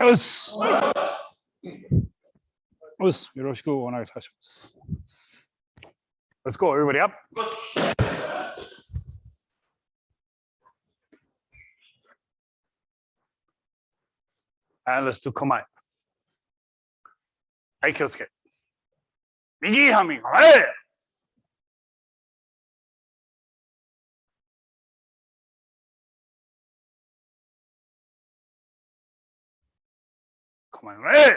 よし。よし。よろしくお願いいたします。Let's go, everybody up. And let's do 構え。はい、気をつけ。右はみ構え。構え。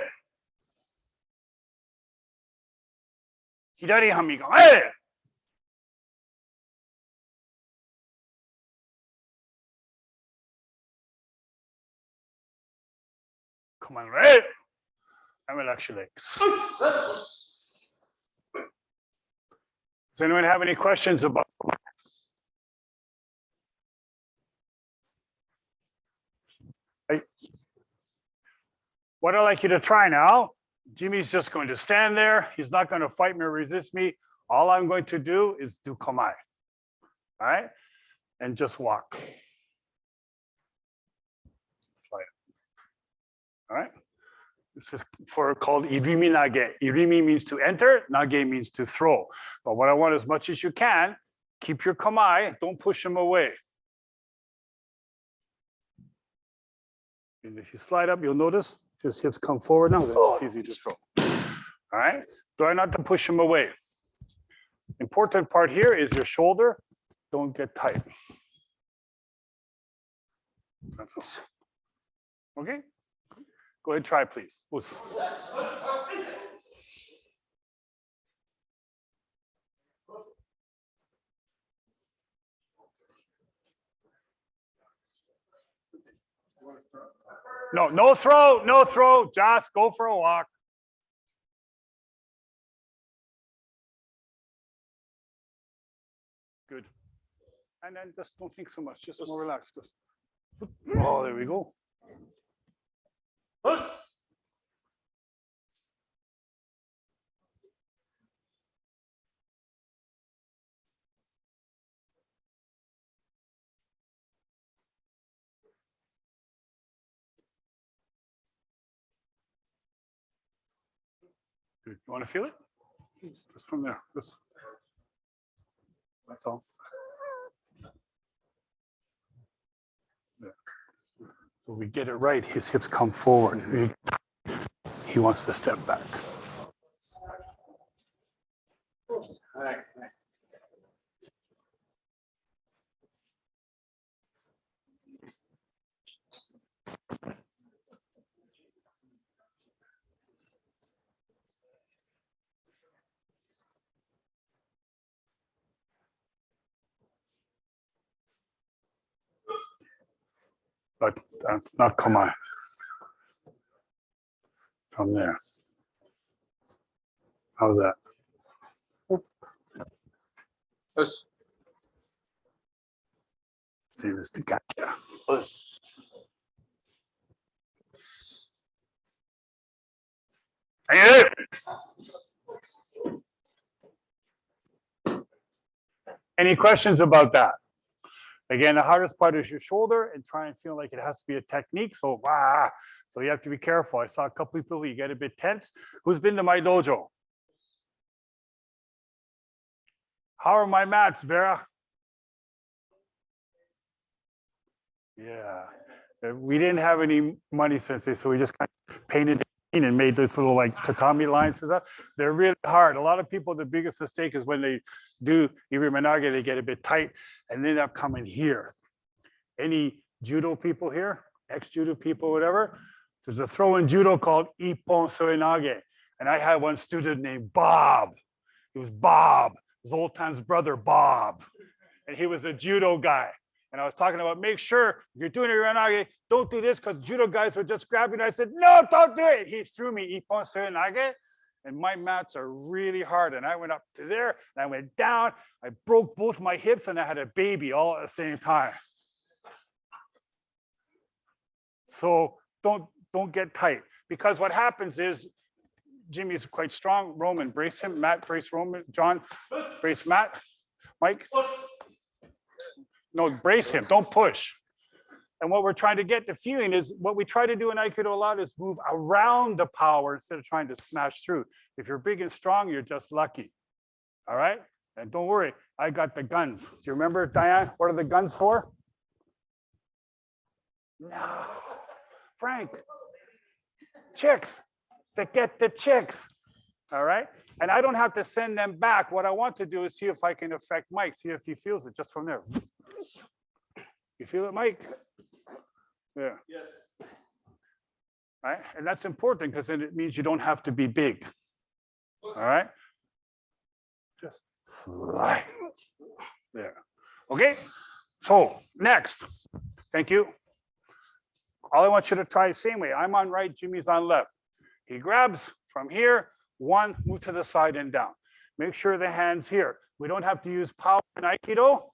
左はみ構え。構え。And relax your legs. Does anyone have any questions about? What I'd like you to try now, Jimmy's just going to stand there. He's not going to fight me or resist me. All I'm going to do is do kamae. All right? And just walk. Slide. All right? This is called irimi nage. Irimi means to enter, nage means to throw. But what I want as much as you can, keep your kamae, don't push him away. And if you slide up, you'll notice his hips come forward now. It's easy to throw. All right? Try not to push him away. Important part here is your shoulder. Don't get tight. That's all. Okay? Go ahead, try, please. No, no throw, no throw. Just go for a walk. Good. And then just don't think so much. Just more relaxed. Just, oh, there we go. Good. You want to feel it? Just from there. Just, that's all. Yeah. So we get it right. His hips come forward. He wants to step back. But that's not kamae. From there. How's that? Yes. See this the gotcha. Hey! Any questions about that? Again, the hardest part is your shoulder and try and feel like it has to be a technique. So, so you have to be careful. I saw a couple people, you get a bit tense. Who's been to my dojo? How are my mats, Vera? Yeah. We didn't have any money sensei, so we just kind of painted it and made this little like tatami lines and stuff. They're really hard. A lot of people, the biggest mistake is when they do irimi nage, they get a bit tight and end up coming here. Any judo people here, ex-judo people, whatever, there's a throw in judo called ippon soenage. And I had one student named Bob. He was Bob, Zoltan's brother, Bob. And he was a judo guy. And I was talking about make sure if you're doing irimi nage, don't do this because judo guys would just grab you. And I said, no, don't do it. He threw me ippon soenage. And my mats are really hard. And I went up to there and I went down. I broke both my hips and I had a baby all at the same time. So don't get tight, because what happens is Jimmy's quite strong. Roman, brace him. Matt, brace Roman. John, brace Matt. Mike. No, brace him. Don't push. And what we're trying to get the feeling is what we try to do in Aikido a lot is move around the power instead of trying to smash through. If you're big and strong, you're just lucky. All right? And don't worry, I got the guns. Do you remember, Diane? What are the guns for? No. Frank. Chicks. To get the chicks. All right? And I don't have to send them back. What I want to do is see if I can affect Mike, see if he feels it just from there. You feel it, Mike? Yeah. Yes. Right? And that's important because then it means you don't have to be big. All right? Just slide. There. Okay? So next. Thank you. All I want you to try the same way. I'm on right, Jimmy's on left. He grabs from here, one, move to the side and down. Make sure the hand's here. We don't have to use power in Aikido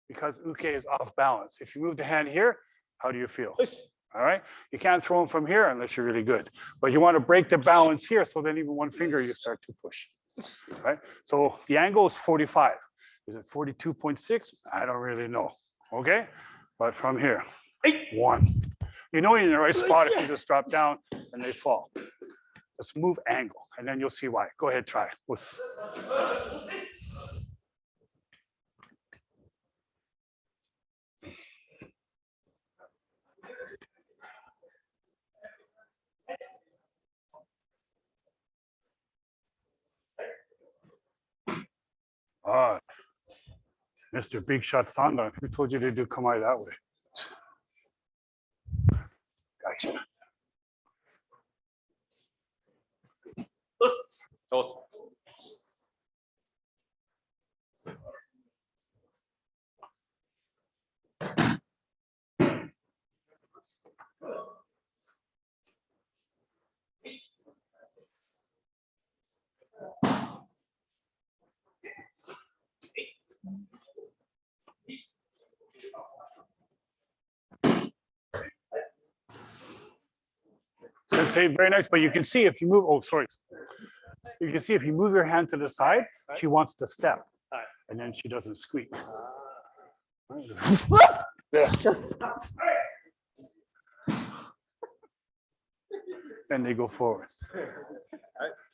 because uke is off balance. If you move the hand here, how do you feel? All right. You can't throw them from here unless you're really good. But you want to break the balance here so then even one finger you start to push. All right. So the angle is 45. Is it 42.6? I don't really know. Okay. But from here, one. You know you're in the right spot if you just drop down and they fall. Let's move angle and then you'll see why. Go ahead, try. Mr. Big Shot Sanda, who told you to do Kamae that way? Gotcha. Awesome. Sensei, very nice, but you can see if you move, oh, sorry. You can see if you move your hand to the side, she wants to step, and then she doesn't squeak. Yeah. And they go forward.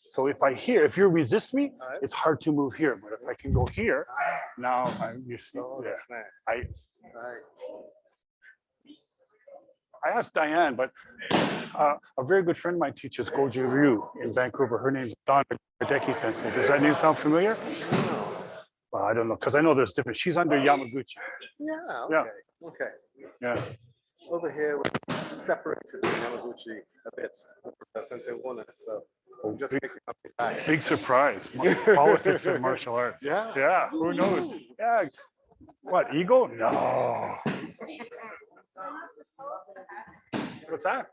So if I hear, if you resist me, it's hard to move here, but if I can go here, now I'm used to it. I asked Diane, but a very good friend of mine teaches Goju Ryu in Vancouver. Her name's Don Hideki Sensei. Does that name sound familiar? Well, I don't know, because I know there's different. She's under Yamaguchi. Yeah, okay. Yeah. Okay. Yeah. Over here, we're separated from Yamaguchi a bit, Sensei Warner. So I'm just picking up the back. Big surprise. Politics of martial arts. Yeah. Yeah. Who knows? Yeah. What, ego? No. What's that?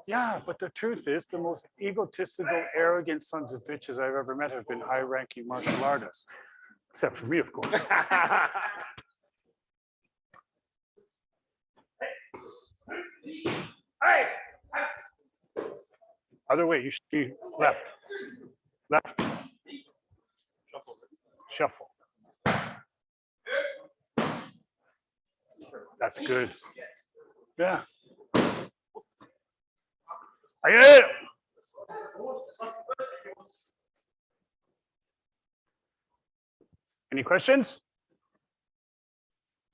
Yeah, but the truth is the most egotistical, arrogant sons of bitches I've ever met have been high-ranking martial artists. Except for me, of course. Hey! Other way, you should be left. Left. Shuffle. That's good. Yeah. I get it. Any questions?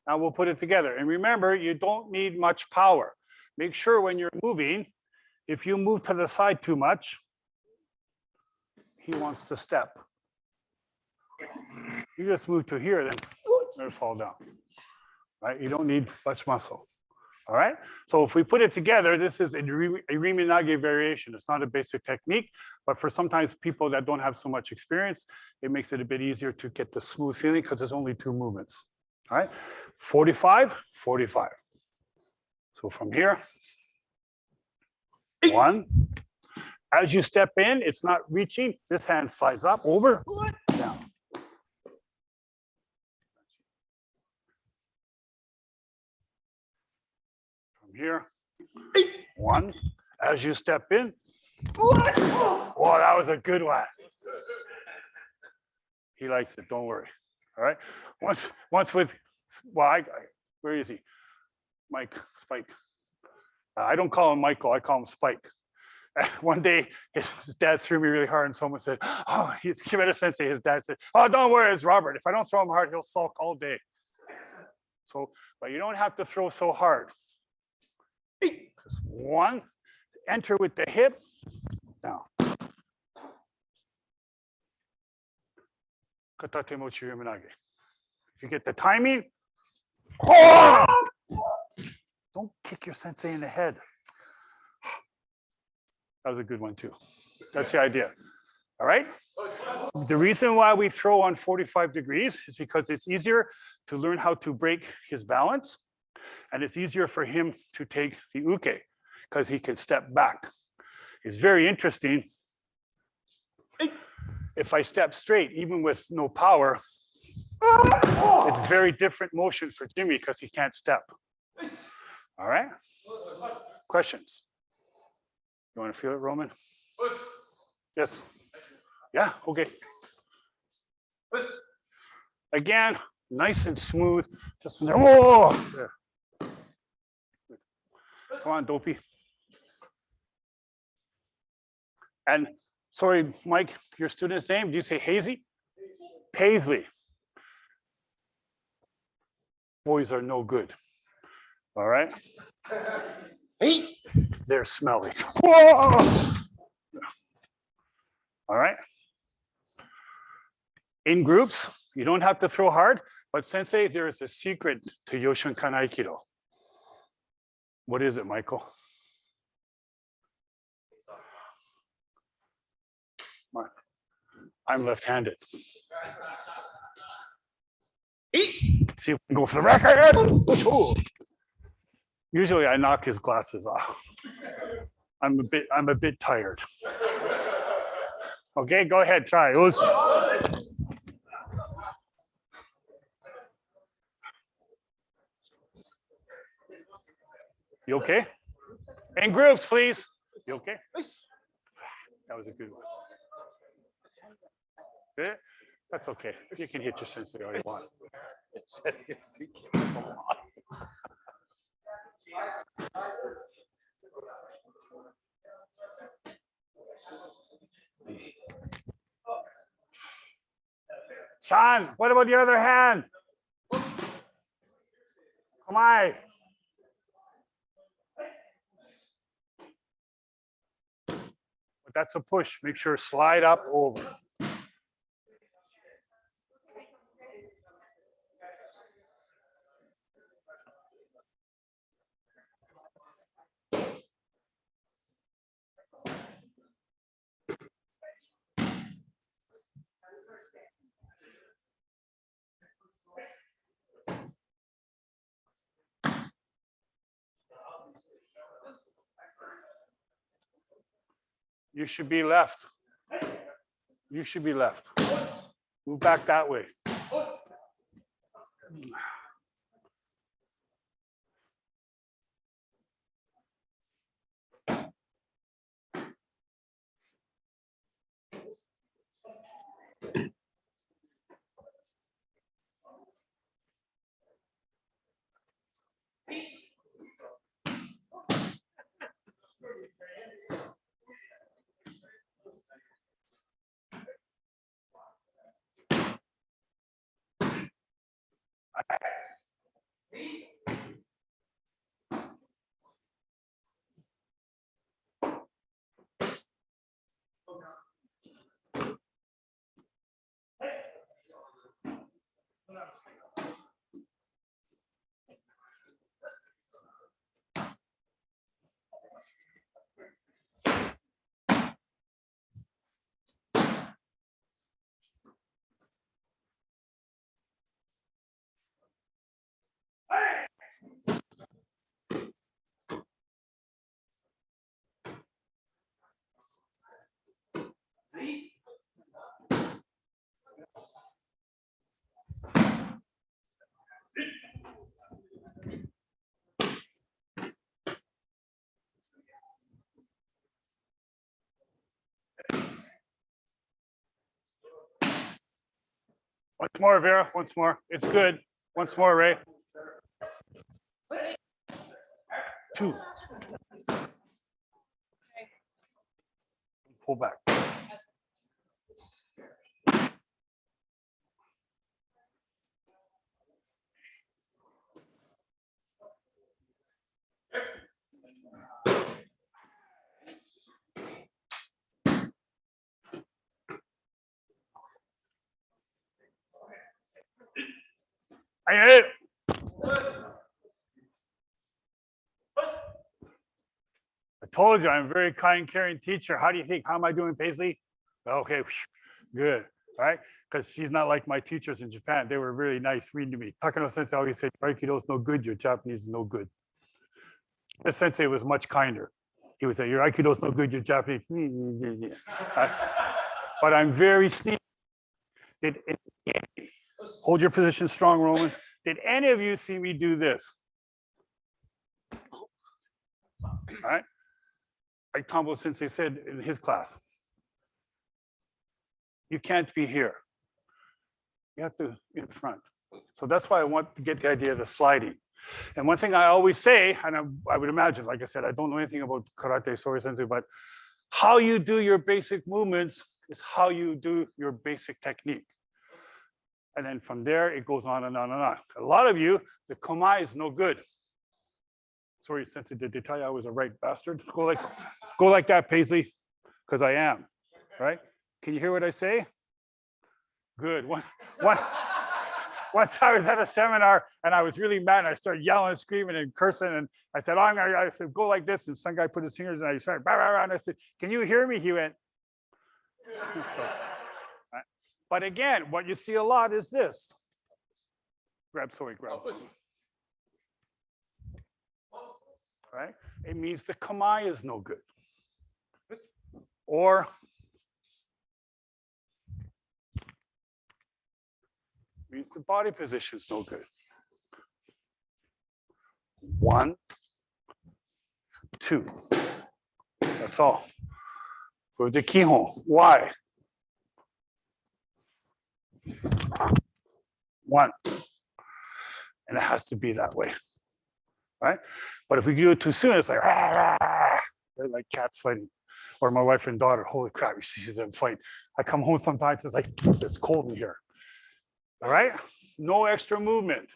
Now we'll put it together. And remember, you don't need much power. Make sure when you're moving, if you move to the side too much, he wants to step. You just move to here, then it'll fall down. Right? You don't need much muscle. All right. So if we put it together, this is a Iriminage variation. It's not a basic technique, but for sometimes people that don't have so much experience, it makes it a bit easier to get the smooth feeling because there's only two movements. All right. 45, 45. So from here, one. As you step in, it's not reaching. This hand slides up, over, down. Here, one. As you step in, oh, that was a good one. He likes it. Don't worry. All right. Once with, well, Where is he? Mike, Spike. I don't call him Michael, I call him Spike. One day, his dad threw me really hard, and someone said, "Oh, he's Kimeda Sensei." His dad said, "Oh, don't worry, it's Robert. If I don't throw him hard, he'll sulk all day." So, but you don't have to throw so hard. Just one, enter with the hip, down. Katate mochi umenage. If you get the timing, oh! Don't kick your sensei in the head. That was a good one too. That's the idea. All right. The reason why we throw on 45 degrees is because it's easier to learn how to break his balance, and it's easier for him to take the uke because he can step back. It's very interesting. If I step straight, even with no power, it's very different motion for Jimmy because he can't step. All right. Questions? You want to feel it, Roman? Yes. Yeah, okay. Again, nice and smooth. Just from there. Whoa! There. Come on, Dopey. And sorry, Mike, your student's name, do you say Hazy? Paisley. Boys are no good. All right. Hey. They're smelly. Whoa! All right. In groups, you don't have to throw hard, but sensei, there is a secret to Yoshinkan Aikido. What is it, Michael? I'm left-handed. See if we can go for the record. Ooh. Usually I knock his glasses off. I'm a bit tired. Okay, go ahead, try. You okay? In groups, please. You okay? That was a good one. Good? That's okay. You can hit your sensei all you want. Sean, what about the other hand? Come on. But that's a push. Make sure slide up over. You should be left. You should be left. Move back that way. Once more, Vera. Once more. It's good. Once more, Ray. 2. Pull back. I hit. I told you I'm a very kind, caring teacher. How do you think? How am I doing, Paisley? Okay, good. Right? Because she's not like my teachers in Japan. They were really nice reading to me. Takano sensei always said, Aikido's no good, your Japanese is no good. The sensei was much kinder. He would say, your Aikido's no good, your Japanese. But I'm very sneaky. Hold your position strong, Roman. Did any of you see me do this? All right. Like Thambu Sensei said in his class, you can't be here. You have to be in front. So that's why I want to get the idea of the sliding. And one thing I always say, and I would imagine, like I said, I don't know anything about karate, sorry, Sensei, but how you do your basic movements is how you do your basic technique. And then from there, it goes on and on and on. A lot of you, the komai is no good. Sorry, Sensei, did they tell you I was a right bastard? Go like that, Paisley, because I am, right? Can you hear what I say? Good. Once I was at a seminar and I was really mad and I started yelling and screaming and cursing and I said, I said, go like this. And some guy put his fingers and I started, bah, bah, bah, and I said, can you hear me? He went. So, right. But again, what you see a lot is this. Grab. Right? It means the kamai is no good. Or means the body position is no good. 1, 2. That's all. For the kihon, why? 1. And it has to be that way. Right? But if we do it too soon, it's like, rah, rah. They're like cats fighting. Or my wife and daughter, holy crap, she sees them fight. I come home sometimes, it's like, it's cold in here. All right? No extra movement.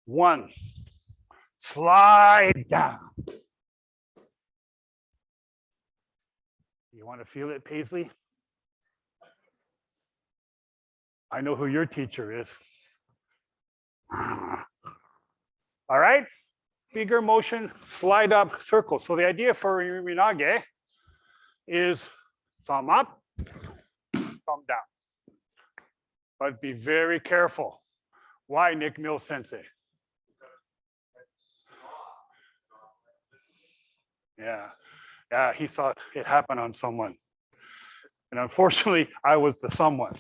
1. Slide down. You want to feel it, Paisley? I know who your teacher is. All right? Bigger motion, slide up, circle. So the idea for Rinage is thumb up, thumb down. But be very careful. Why, Nick Mill Sensei? Yeah, he saw it happen on someone. And unfortunately, I was the someone.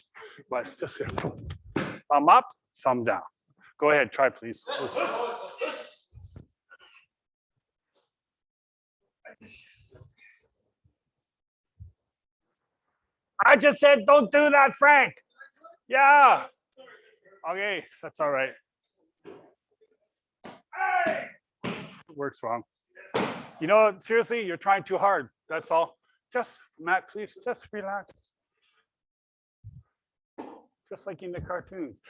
But just thumb up, thumb down. Go ahead, try, please. I just said, don't do that, Frank. Yeah. Okay, that's all right. Works wrong. You know, seriously, you're trying too hard. That's all. Just, Matt, please, just relax. Just like in the cartoons.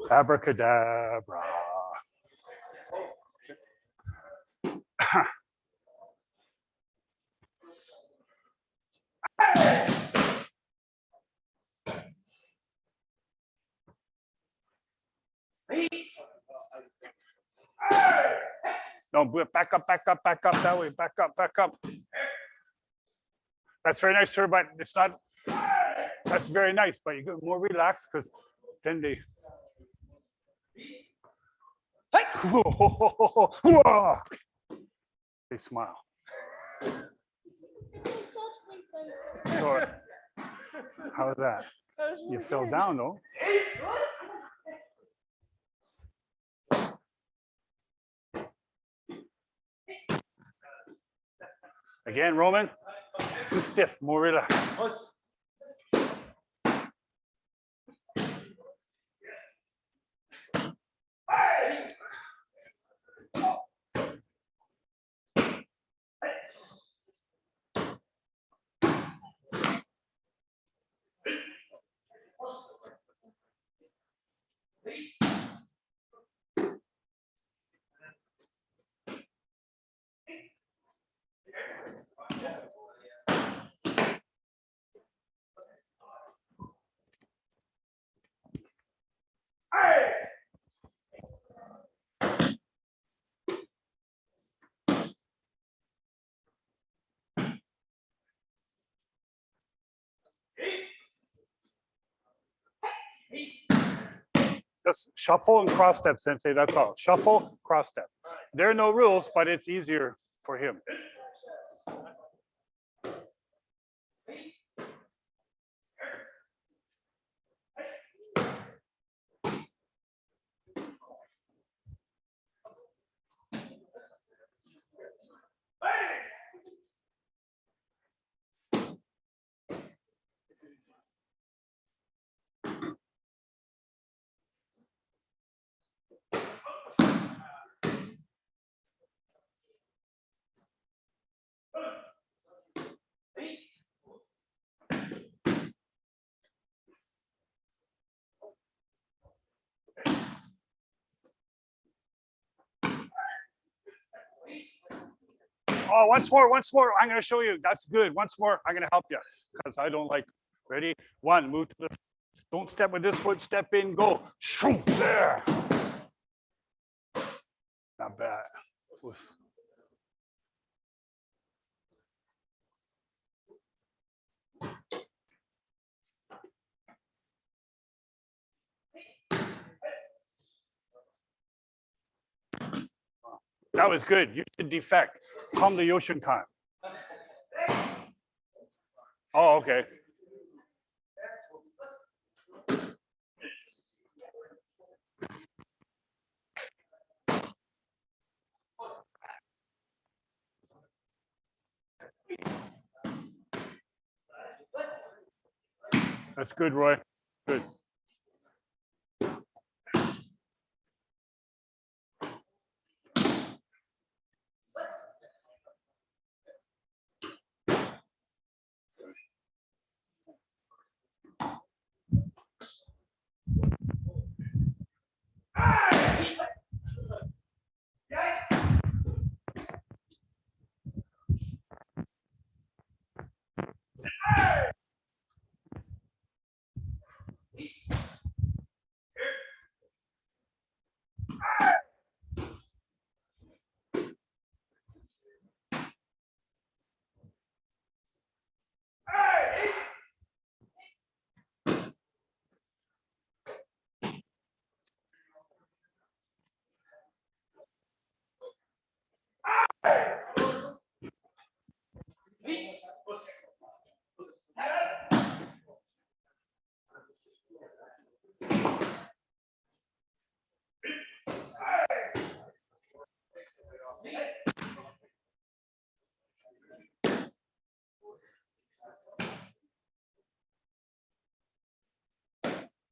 Abracadabra. No, back up that way, back up. That's very nice, sir, but it's not, that's very nice, but you get more relaxed because then they. They smile. So, how's that? You fell down, though. Again, Roman, too stiff, more relaxed. Just shuffle and cross step, Sensei. That's all. Shuffle, cross step. There are no rules, but it's easier for him. Oh, once more. I'm going to show you. That's good. Once more. I'm going to help you because I don't like. Ready? One, move to the. Don't step with this foot. Step in, go. Shoom, there. Not bad. Oof. That was good. You did defect. Come to Yoshinkan. Oh, okay. That's good, Roy. Good.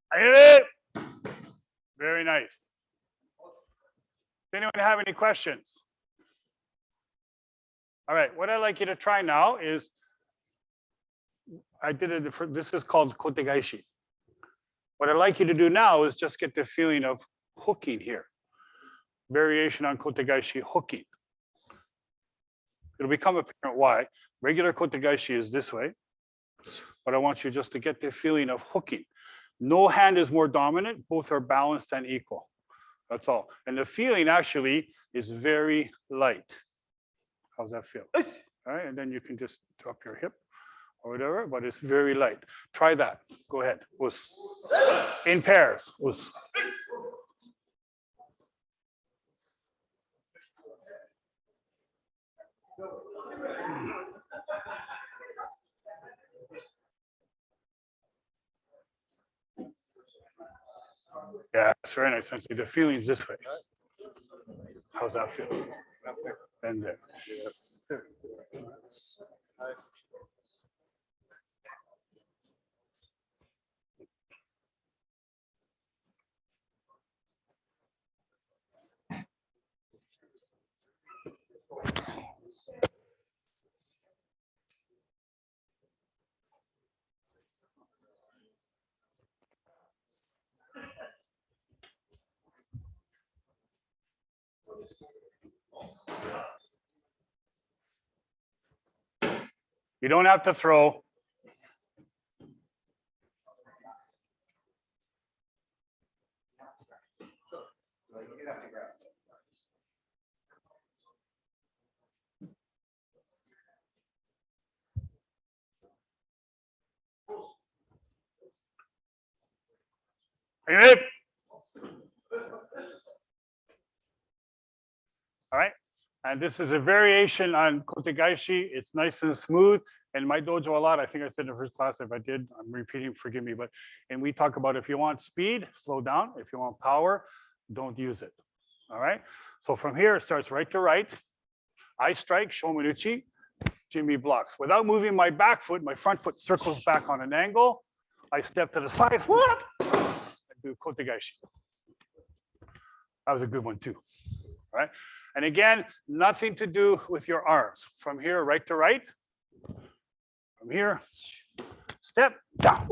I hit it. Very nice. Does anyone have any questions? All right, what I'd like you to try now is, I did it, this is called kotegaishi. What I'd like you to do now is just get the feeling of hooking here. Variation on kotegaishi, hooking. It'll become apparent why. Regular kotegaishi is this way, but I want you just to get the feeling of hooking. No hand is more dominant, both are balanced and equal. That's all. And the feeling actually is very light. How's that feel? All right, and then you can just drop your hip or whatever, but it's very light. Try that. Go ahead. Us. In pairs. Us. Yeah, it's very nice. The feeling's this way. How's that feel? And there. Yes. You don't have to throw. Are you ready? All right. And this is a variation on kotegaishi. It's nice and smooth. And my dojo a lot, I think I said in the first class, if I did, I'm repeating, forgive me. And we talk about if you want speed, slow down. If you want power, don't use it. All right. So from here, it starts right to right. I strike, shomanuchi, Jimmy blocks. Without moving my back foot, my front foot circles back on an angle. I step to the side, I do kotegaishi. That was a good one too. All right. And again, nothing to do with your arms. From here, right to right. From here, step down.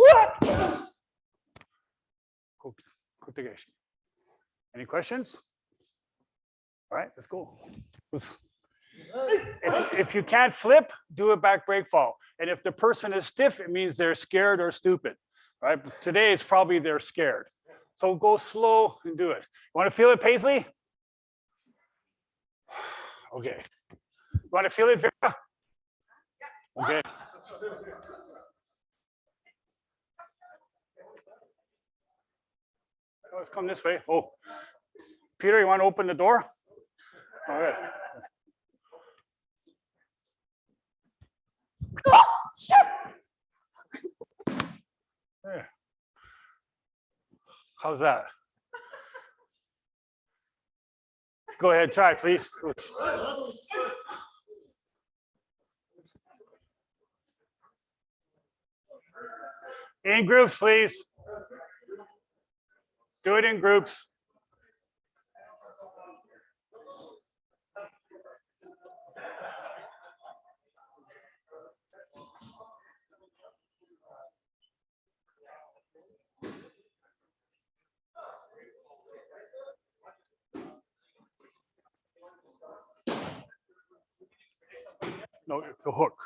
Kotegaishi. Any questions? All right, let's go. If you can't flip, do a back break fall. And if the person is stiff, it means they're scared or stupid. Right? But today, it's probably they're scared. So go slow and do it. You want to feel it, Paisley? Okay. You want to feel it, Vera? Okay. Let's come this way. Oh, Peter, you want to open the door? All right. Oh, shit. There. How's that? Go ahead, try, please. In groups, please. Do it in groups. No, it's the hook.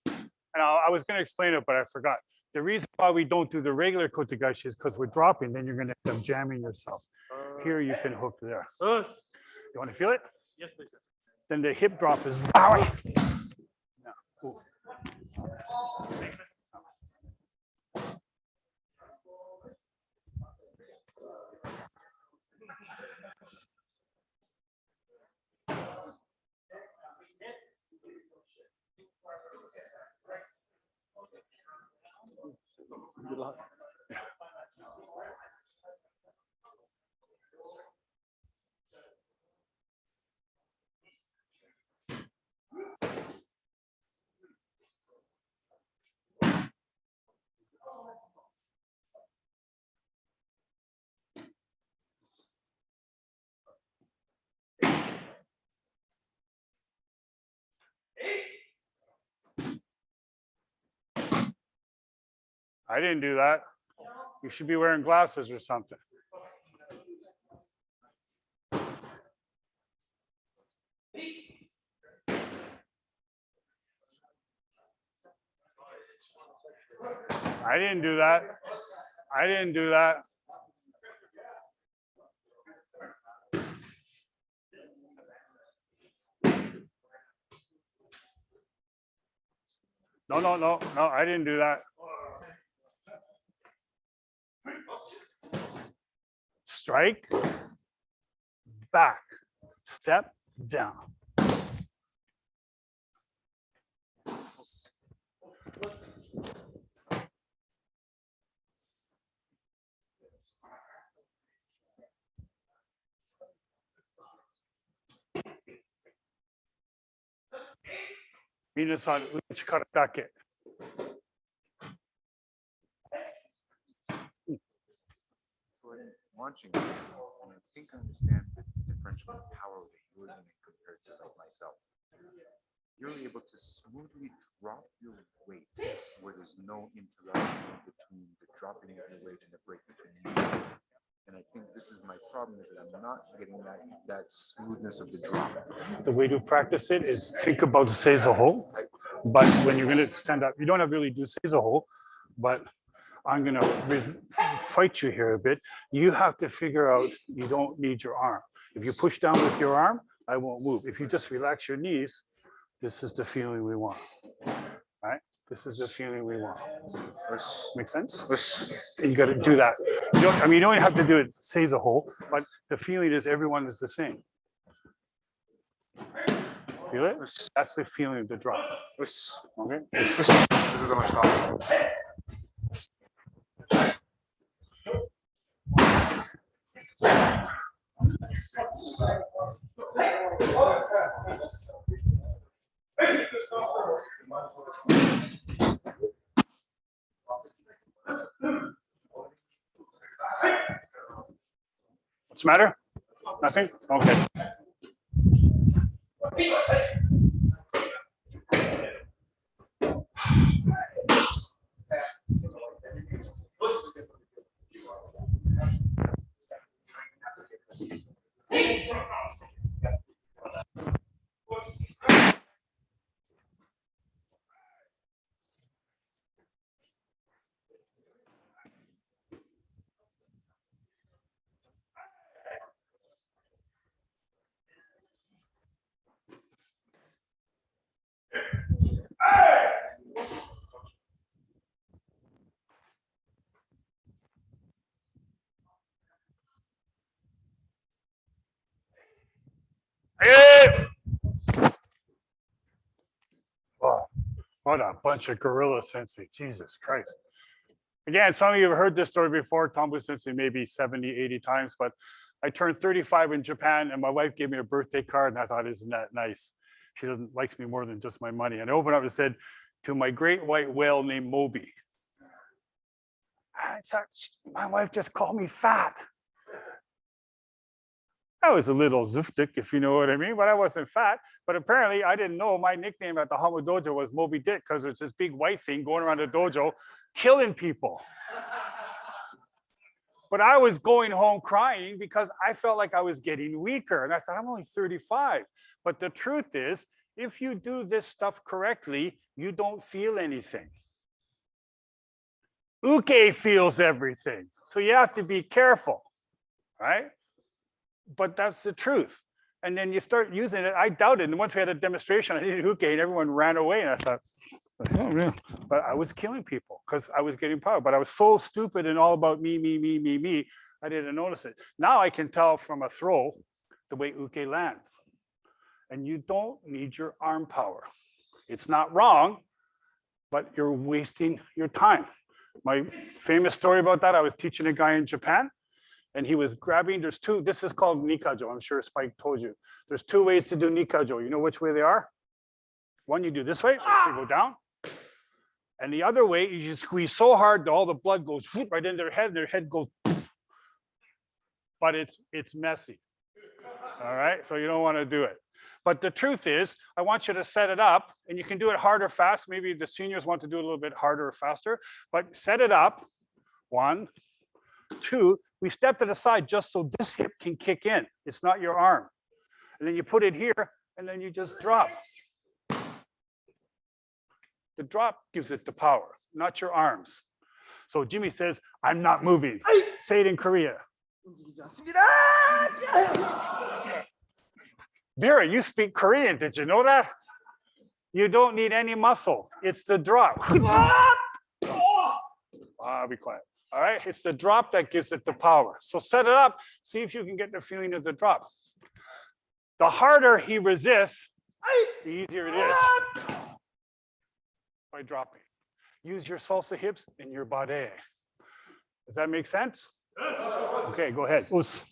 And I was going to explain it, but I forgot. The reason why we don't do the regular kotegashi is because we're dropping, then you're going to end up jamming yourself. Here you can hook there. You want to feel it? Yes, please. Then the hip drop is. Yeah. Cool. Good luck. I didn't do that. You should be wearing glasses or something. I didn't do that. I didn't do that. No, I didn't do that. Strike, back, step down. Minasan uchi kara dake. So I'm watching you, and I think I understand the differential in power that you're doing compared to like myself. You're able to smoothly drop your weight where there's no interaction between the dropping of your weight and the break between you. And I think this is my problem, is that I'm not getting that smoothness of the drop. The way to practice it is think about the seizoho, but when you're going to stand up, you don't have to really do seizoho, but I'm going to fight you here a bit. You have to figure out you don't need your arm. If you push down with your arm, I won't move. If you just relax your knees, this is the feeling we want. All right? This is the feeling we want. Us. Make sense? Us. And you got to do that. You don't, I mean, you don't have to do it say as a whole, but the feeling is everyone is the same. Feel it? That's the feeling of the drop. Us. Okay. This is my thought. What's the matter? Nothing? Okay. Hey! Wow, what a bunch of gorilla sensei. Jesus Christ. Again, some of you have heard this story before, Thambu sensei, maybe 70, 80 times, but I turned 35 in Japan and my wife gave me a birthday card and I thought, isn't that nice? She doesn't likes me more than just my money. And I opened up and said, to my great white whale named Moby. I thought, my wife just called me fat. I was a little zuftik, if you know what I mean, but I wasn't fat. But apparently I didn't know my nickname at the Hama dojo was Moby Dick because it's this big white thing going around the dojo killing people. But I was going home crying because I felt like I was getting weaker. And I thought, I'm only 35. But the truth is, if you do this stuff correctly, you don't feel anything. Uke feels everything. So you have to be careful, right? But that's the truth. And then you start using it. I doubted. And once we had a demonstration, I did uke and everyone ran away. And I thought, oh, yeah. But I was killing people because I was getting power. But I was so stupid and all about me, I didn't notice it. Now I can tell from a throw the way uke lands. And you don't need your arm power. It's not wrong, but you're wasting your time. My famous story about that, I was teaching a guy in Japan and he was grabbing, there's two, this is called nikajo. I'm sure Spike told you. There's two ways to do nikajo. You know which way they are? One, you do this way, you go down. And the other way is you squeeze so hard that all the blood goes right in their head and their head goes, but it's messy. All right, so you don't want to do it. But the truth is, I want you to set it up and you can do it hard or fast. Maybe the seniors want to do it a little bit harder or faster, but set it up. 1, 2, we step to the side just so this hip can kick in. It's not your arm. And then you put it here and then you just drop. The drop gives it the power, not your arms. So Jimmy says, I'm not moving. Say it in Korea. Vera, you speak Korean. Did you know that? You don't need any muscle. It's the drop. Be quiet. All right. It's the drop that gives it the power. So set it up. See if you can get the feeling of the drop. The harder he resists, the easier it is. By dropping. Use your salsa hips and your bade. Does that make sense? Okay, go ahead. Us.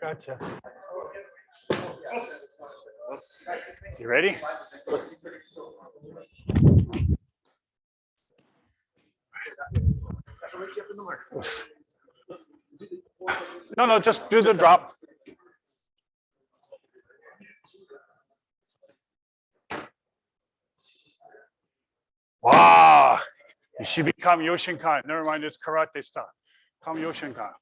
Gotcha. You ready? No, just do the drop. Wow, you should become Yoshinkan. Never mind this karate stuff. Come Yoshinkan.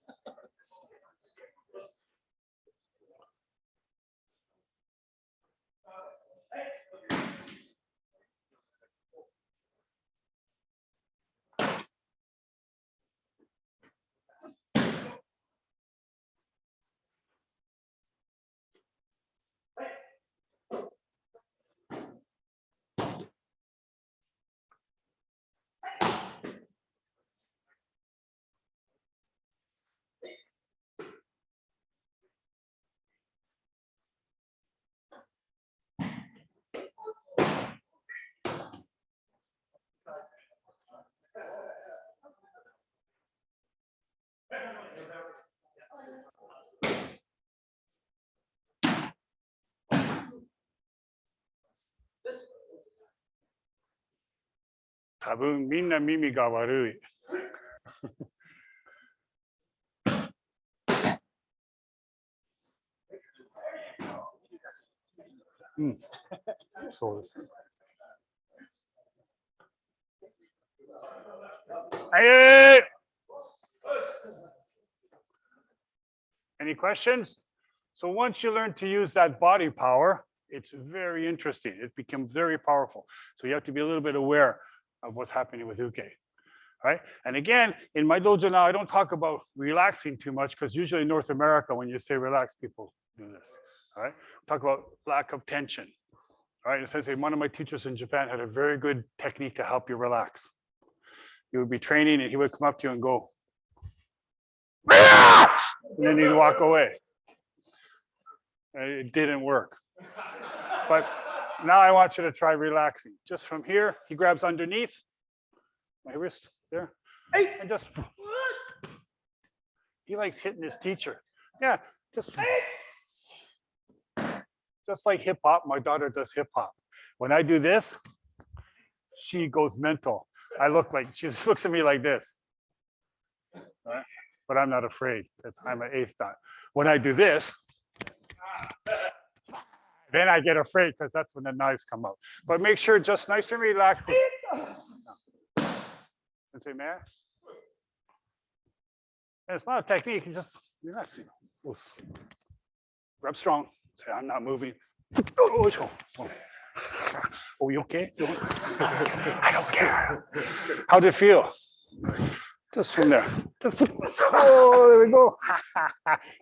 多分みんな耳が悪い。うん、そうです。はい。Any questions? So once you learn to use that body power, it's very interesting. It becomes very powerful. So you have to be a little bit aware of what's happening with uke. Right? And again, in my dojo now, I don't talk about relaxing too much because usually in North America, when you say relax, people do this. All right? Talk about lack of tension. All right? Essentially, one of my teachers in Japan had a very good technique to help you relax. You would be training and he would come up to you and go, relax! And then he'd walk away. And it didn't work. But now I want you to try relaxing. Just from here, he grabs underneath my wrist there. And he likes hitting his teacher. Yeah, just like hip hop, my daughter does hip hop. When I do this, she goes mental. I look like, she just looks at me like this. Right? But I'm not afraid because I'm an eighth dan. When I do this, then I get afraid because that's when the knives come out. But make sure just nice and relaxed. And say, man. And it's not a technique, you just relax. Grab strong. Say, I'm not moving. Oh, you okay? I don't care. How did it feel? Just from there. Oh, there we go.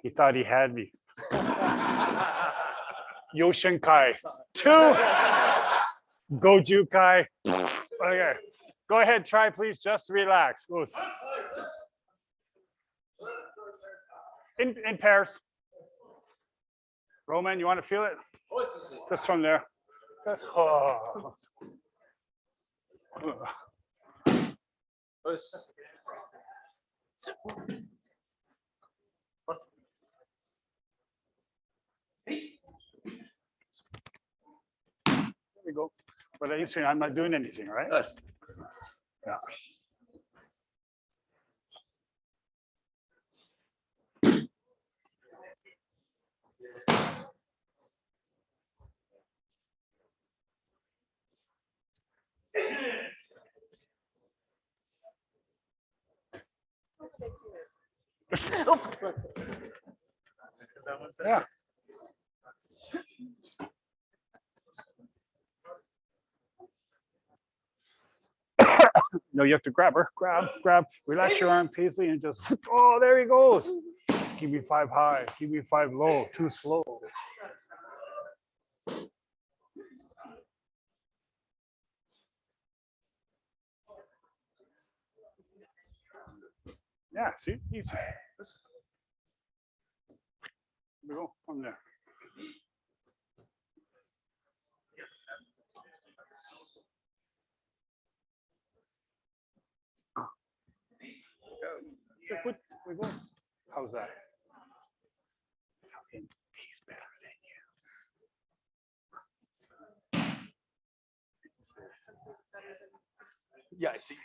He thought he had me. Yoshinkai. 2. Gojukai. Okay. Go ahead, try, please. Just relax. In pairs. Roman, you want to feel it? Just from there. Just, oh. There we go. But you see, I'm not doing anything, right? Yes. Yeah. Yeah. No, you have to grab her. Grab. Relax your arm, Paisley, and just, oh, there he goes. Give me 5 high. Give me 5 low. Too slow. Yeah, see? Easy. We go from there. We go. How's that? He's better than you. Yeah, I see.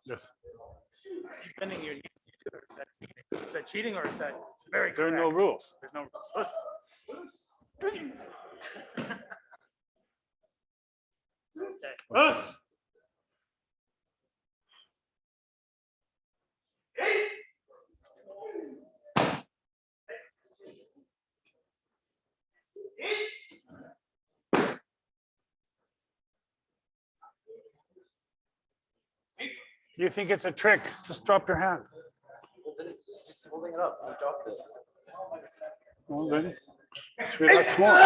Yes. Bending your knee. Is that cheating or is that very There are correct? no rules. There's no rules. Okay. You think it's a trick? Just drop your hand. Just holding it up. I dropped it. Well, then, just relax more.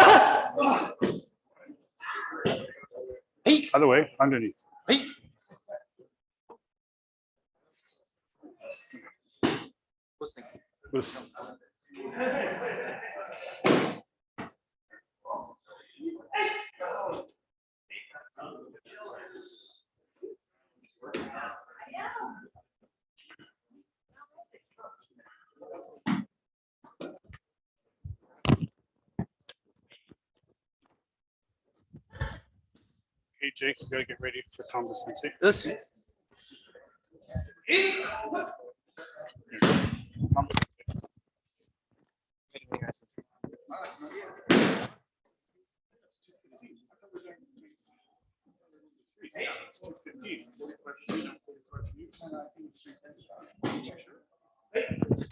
Other way, underneath. Listening. This. Hey, Jake, we gotta get ready for Thambu Sensei. Yes.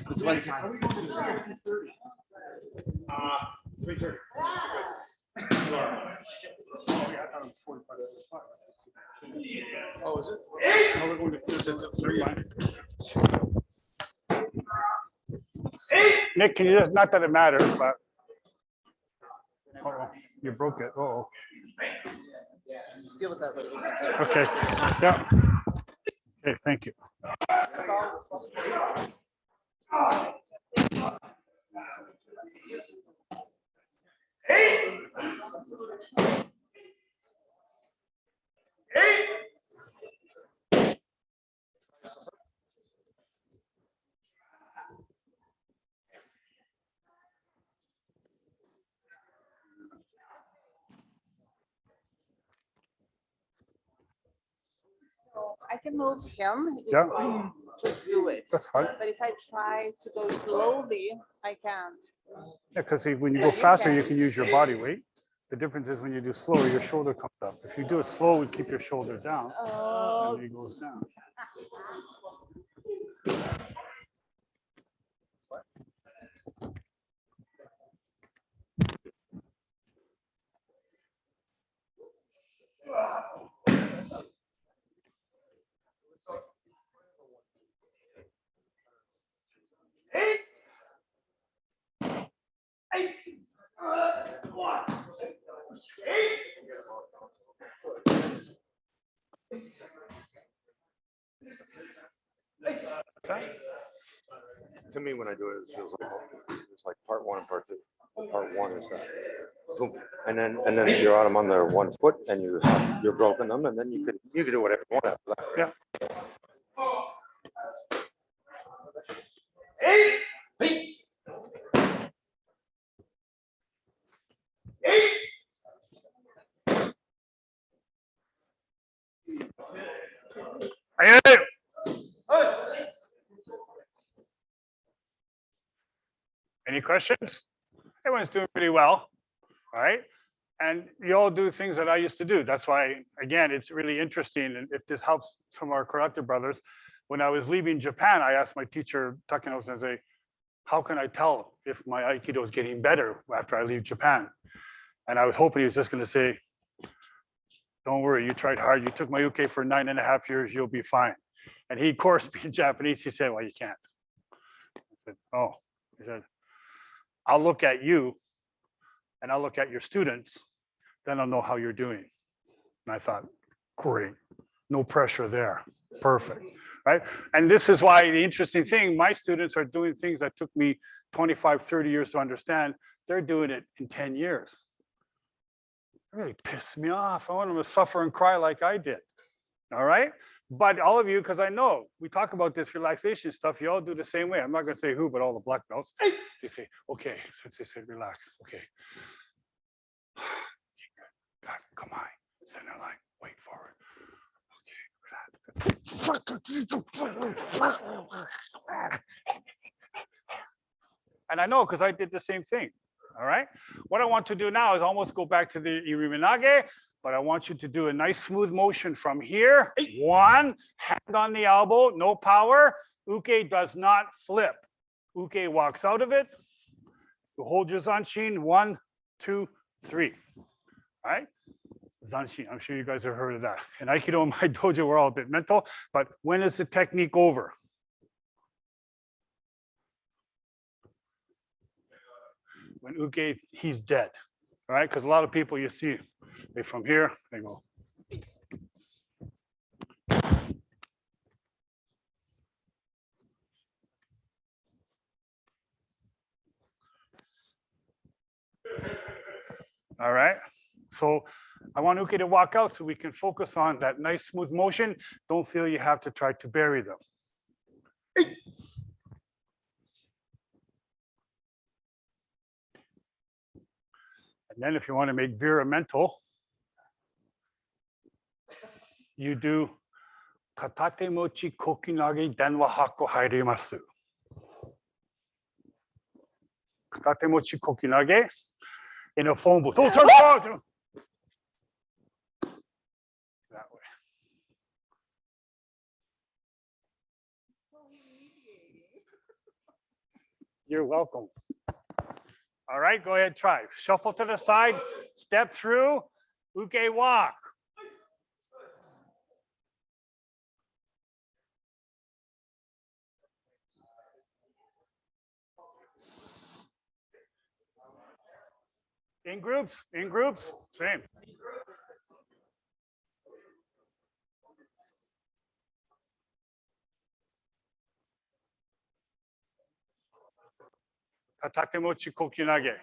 It's one time. Oh, is it? Oh, we're going to finish it at 3. Nick, can you just, not that it matters, but. Uh-oh, you broke it. Oh. Deal with that later. Okay. Yeah. Okay, thank you. So I can move him. If Yeah. I just do it. That's fine. But if I try to go slowly, I can't. Yeah, because when you Yeah, go you faster, you can. can use your body weight. The difference is when you do slower, your shoulder comes up. If you do it slow, and keep your shoulder down, Oh, and it goes down. To me, when I do it, it feels like it's like part 1 and part 2. Part 1 is that, boom, and then you're on them on their 1 foot, and you're broken them, and then you could do whatever you want after that. Yeah. Hey, any questions? Everyone's doing pretty well, all right? And you all do things that I used to do. That's why, again, it's really interesting. And if this helps from our karate brothers, when I was leaving Japan, I asked my teacher, Takano Sensei, how can I tell if my Aikido is getting better after I leave Japan? And I was hoping he was just going to say, don't worry, you tried hard. You took my uke for 9.5 years, you'll be fine. And he, of course, being Japanese, he said, well, you can't. I said, oh, he said, I'll look at you and I'll look at your students, then I'll know how you're doing. And I thought, great, no pressure there, perfect, right? And this is why the interesting thing, my students are doing things that took me 25, 30 years to understand. They're doing it in 10 years. It really pissed me off. I want them to suffer and cry like I did, all right? But all of you, because I know we talk about this relaxation stuff, you all do the same way. I'm not going to say who, but all the black belts. They say, okay, Sensei said, relax, okay. God, come on, center line, wait forward. Okay, and I know because I did the same thing. All right. What I want to do now is almost go back to the iriminage, but I want you to do a nice smooth motion from here. 1, hand on the elbow, no power. Uke does not flip. Uke walks out of it. You hold your zanshin. 1, 2, 3. All right. Zanshin, I'm sure you guys have heard of that. In Aikido, in my dojo, we're all a bit mental, but when is the technique over? When Uke, he's dead, all right? Because a lot of people you see, they from here, they go. All right, so I want Uke to walk out so we can focus on that nice smooth motion. Don't feel you have to try to bury them. And then if you want to make Vera mental, you do 片手持ちこき投げ電話箱入ります。片手持ちこき投げ in a phone booth. Oh, turn around. That way. You're welcome. All right, go ahead, try. Shuffle to the side, step through, uke walk. In groups, same. Tatemochi kokinage.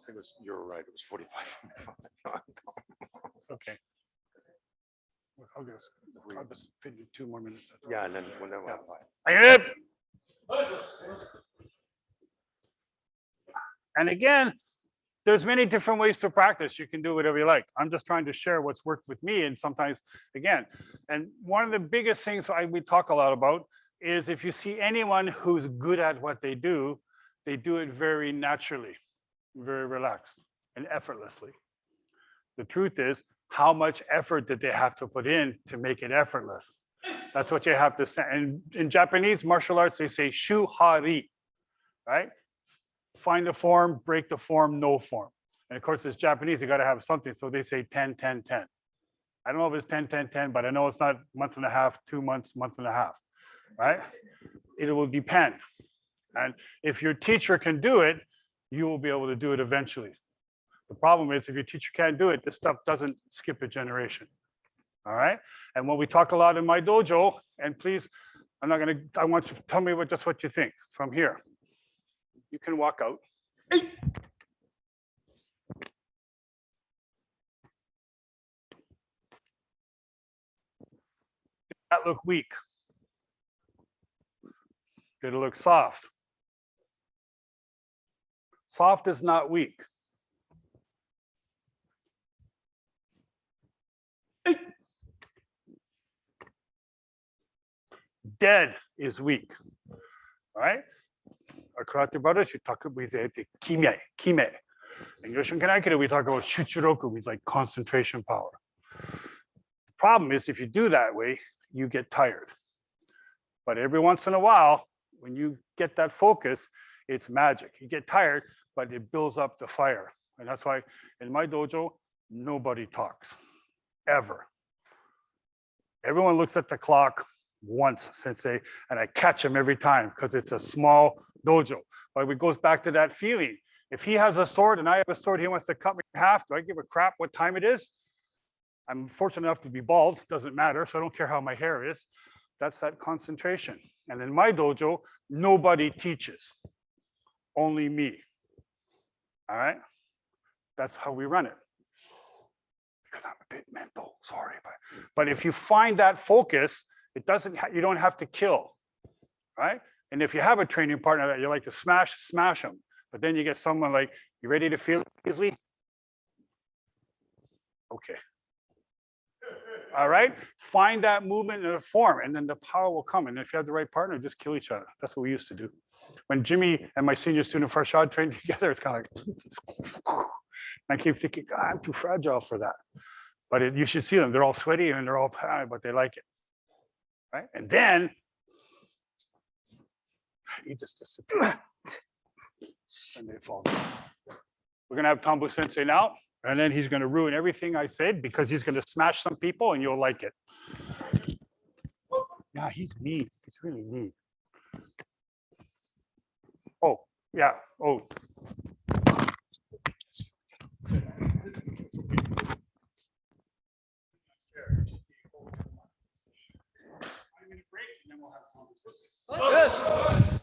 It was, you're right, it was 45. Okay. I'll just fit in 2 more minutes. That's all. Yeah, and then when they went Yeah. And again, there's many different ways to practice. You can do whatever you like. I'm just trying to share what's worked with me. And sometimes, again, and one of the biggest things we talk a lot about is if you see anyone who's good at what they do it very naturally, very relaxed and effortlessly. The truth is, how much effort did they have to put in to make it effortless? That's what you have to say. And in Japanese martial arts, they say shuhari, right? Find the form, break the form, no form. And of course, it's Japanese, you got to have something. So they say 10, 10, 10. I don't know if it's 10, 10, 10, but I know it's not month and a half, 2 months, month and a half, right? It will depend. And if your teacher can do it, you will be able to do it eventually. The problem is if your teacher can't do it, this stuff doesn't skip a generation. All right. And what we talk a lot in my dojo, and please, I want you to tell me just what you think from here. You can walk out. Did that look weak? Did it look soft? Soft is not weak. Dead is weak. All right? Our karate brothers, you talk about kime. In Yoshinkan Aikido, we talk about shuchuroku, which is like concentration power. The problem is if you do that way, you get tired. But every once in a while, when you get that focus, it's magic. You get tired, but it builds up the fire. And that's why in my dojo, nobody talks, ever. Everyone looks at the clock once, sensei, and I catch him every time because it's a small dojo. But it goes back to that feeling. If he has a sword and I have a sword, he wants to cut me in half. Do I give a crap what time it is? I'm fortunate enough to be bald, doesn't matter, so I don't care how my hair is. That's that concentration. And in my dojo, nobody teaches, only me. All right? That's how we run it. Because I'm a bit mental, sorry. But if you find that focus, it doesn't, you don't have to kill, right? And if you have a training partner that you like to smash them. But then you get someone like, you ready to feel it easily? Okay. All right, find that movement in a form, and then the power will come. And if you have the right partner, just kill each other. That's what we used to do. When Jimmy and my senior student Farshad trained together, it's kind of like, I keep thinking, God, I'm too fragile for that. But you should see them. They're all sweaty and they're all, but they like it, right? And then he just disappears, and they fall down. We're gonna have Thambu Sensei now. And then he's going to ruin everything I said because he's going to smash some people and you'll like it. Yeah, he's mean. He's really mean. Oh, yeah. Oh. Yes.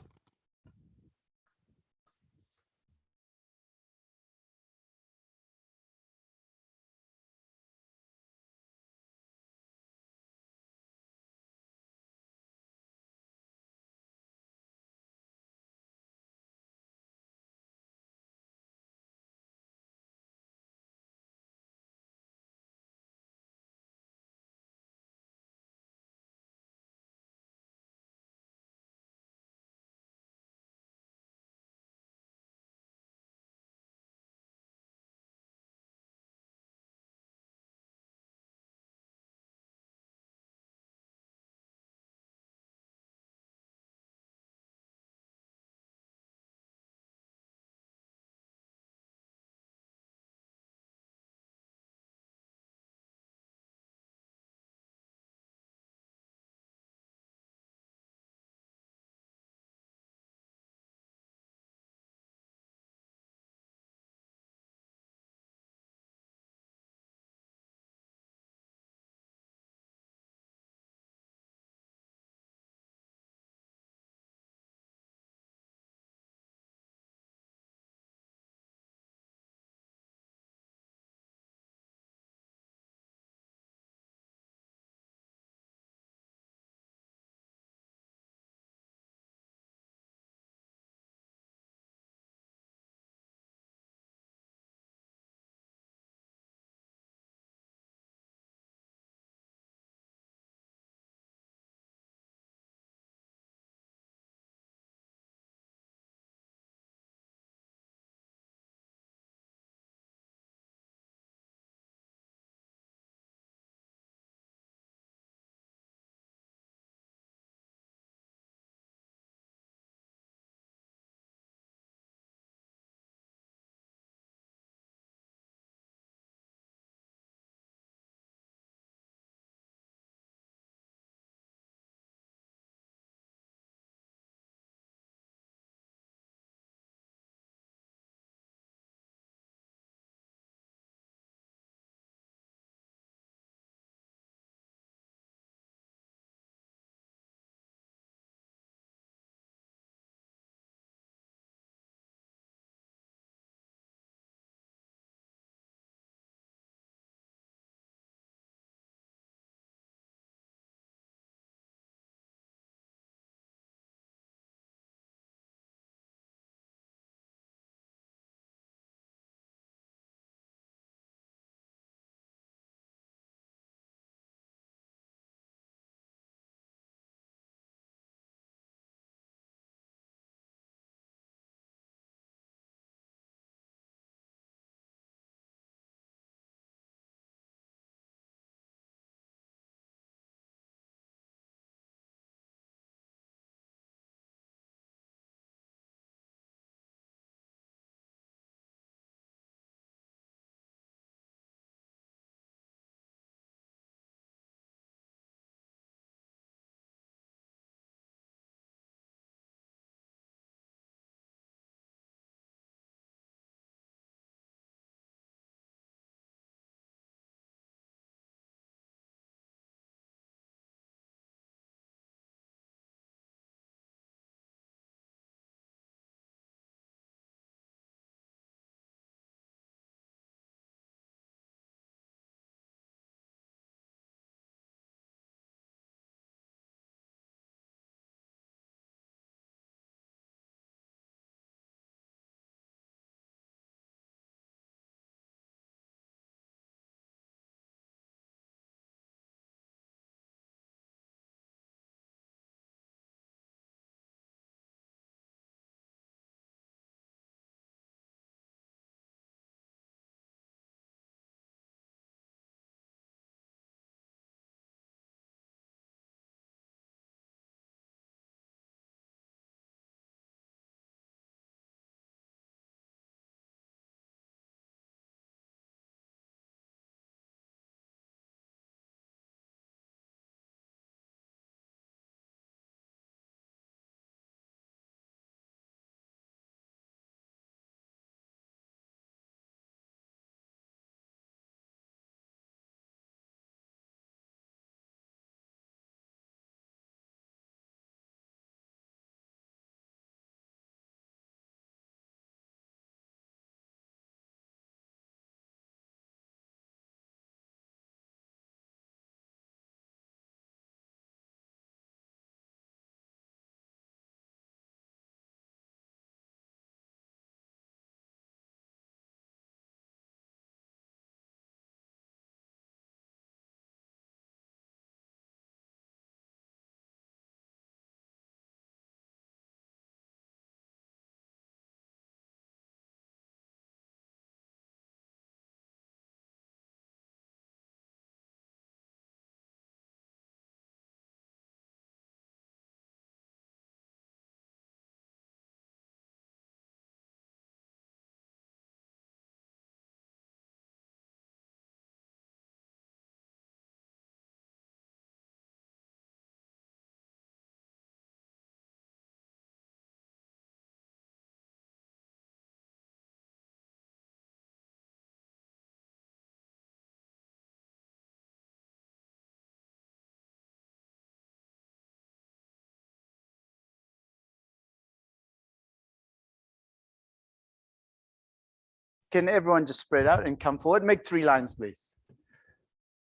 can everyone just spread out and come forward? Make 3 lines, please.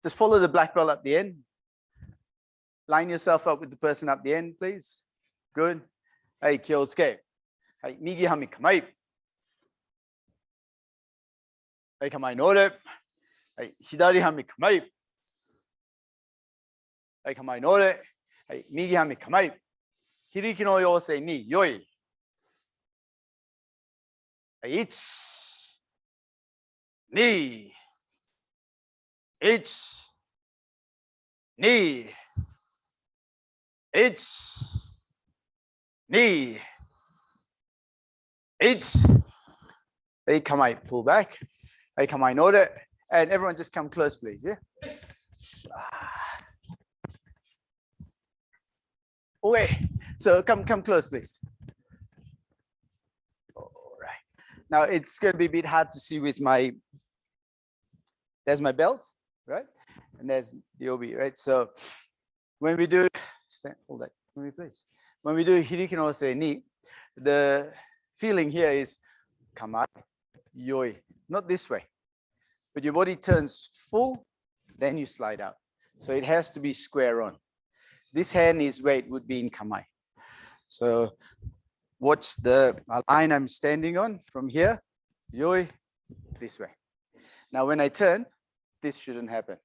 Just follow the black belt up the end. Line yourself up with the person up the end, please. Good. Hey, kyosuke. Hey, migi hami kamai. Hey, kamai nore. Hey, hidari hami kamai. Hey, kamai nore. Hey, migi hami kamai. Hiriki no yosei ni yoi. Hey, 1, 2, 1, 2, 1, 2, 1. Hey, kamai, pull back. Hey, kamai, note it. And everyone just come close, please. Yeah. Okay. So come close, please. All right. Now it's going to be a bit hard to see with my. There's my belt, right? And there's the obi, right? So when we do, hold that for me, please. When we do Hiriki no Ose ni, the feeling here is kamai, yoi, not this way, but your body turns full, then you slide out. So it has to be square on. This hand is where it would be in kamai. So watch the line I'm standing on from here, yoi, this way. Now, when I turn, this shouldn't happen,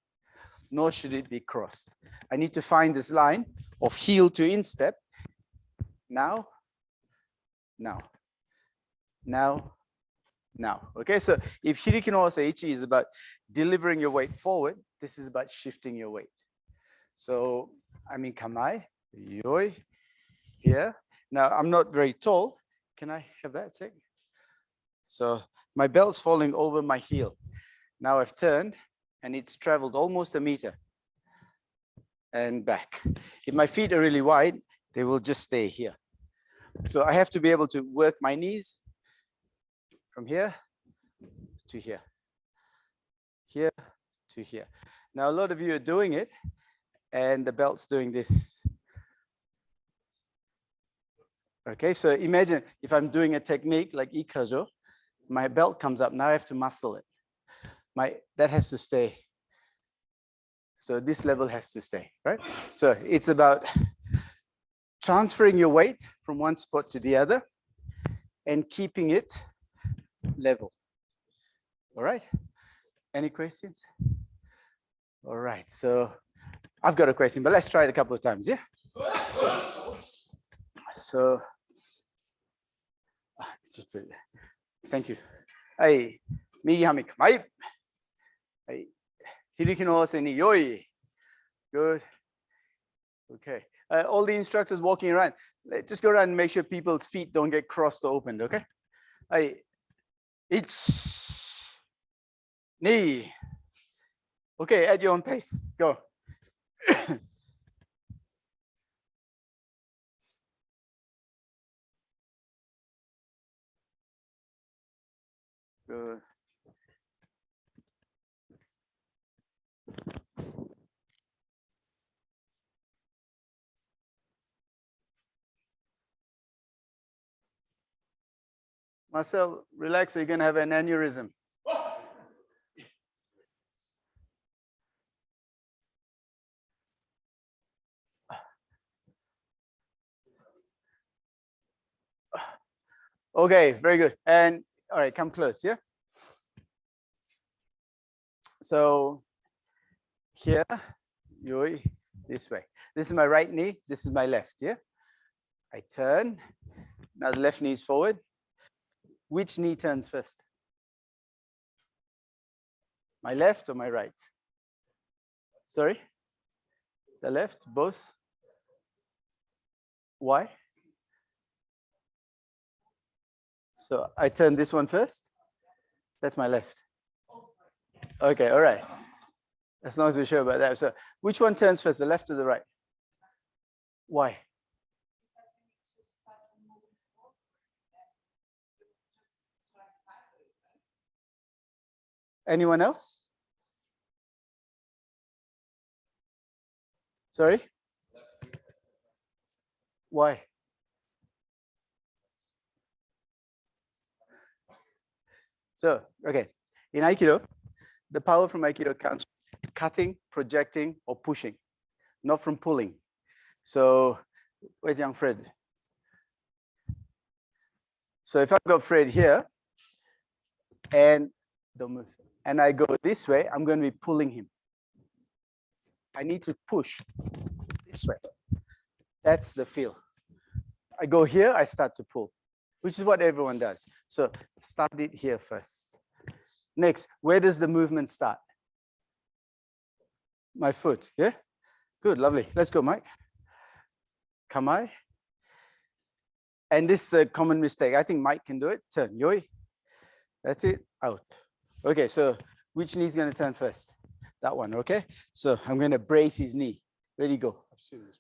nor should it be crossed. I need to find this line of heel to instep. Now, now, now, now. Okay, so if Hiriki no Oseichi is about delivering your weight forward, this is about shifting your weight. So I'm in kamai, yoi, here. Now, I'm not very tall. Can I have that sec? So my belt's falling over my heel. Now I've turned and it's traveled almost a meter and back. If my feet are really wide, they will just stay here. So I have to be able to work my knees from here to here, here to here. Now, a lot of you are doing it and the belt's doing this. Okay, so imagine if I'm doing a technique like ikajo, my belt comes up, now I have to muscle it. That has to stay. So this level has to stay, right? So it's about transferring your weight from one spot to the other and keeping it level. All right, any questions? All right, so I've got a question, but let's try it a couple of times, yeah? So, just put it there. Thank you. Hey, migi hami kamai. Hey, hiriki no ose ni yoi. Good. Okay. All the instructors walking around, just go around and make sure people's feet don't get crossed or opened, okay? Hey, 1, 2. Okay, at your own pace. Go. Good. Marcel, relax, or you're going to have an aneurysm. Okay, very good. And all right, come close, yeah? So here, yoi, this way. This is my right knee, this is my left, yeah? I turn, now the left knee is forward. Which knee turns first? My left or my right? Sorry? The left, both? Why? So I turn this one first. That's my left. Okay, all right. As long as we're sure about that. So which one turns first, the left or the right? Why? Anyone else? Sorry? Why? So, okay, in Aikido, the power from Aikido comes from cutting, projecting, or pushing, not from pulling. So, where's young Fred? So if I've got Fred here, and don't move, and I go this way, I'm going to be pulling him. I need to push this way. That's the feel. I go here, I start to pull, which is what everyone does. So start it here first. Next, where does the movement start? My foot, yeah? Good, lovely. Let's go, Mike. Kamai. And this is a common mistake. I think Mike can do it. Turn, yoi. That's it, out. Okay, so which knee is going to turn first? That one, okay? So I'm going to brace his knee. Ready, go. I've seen this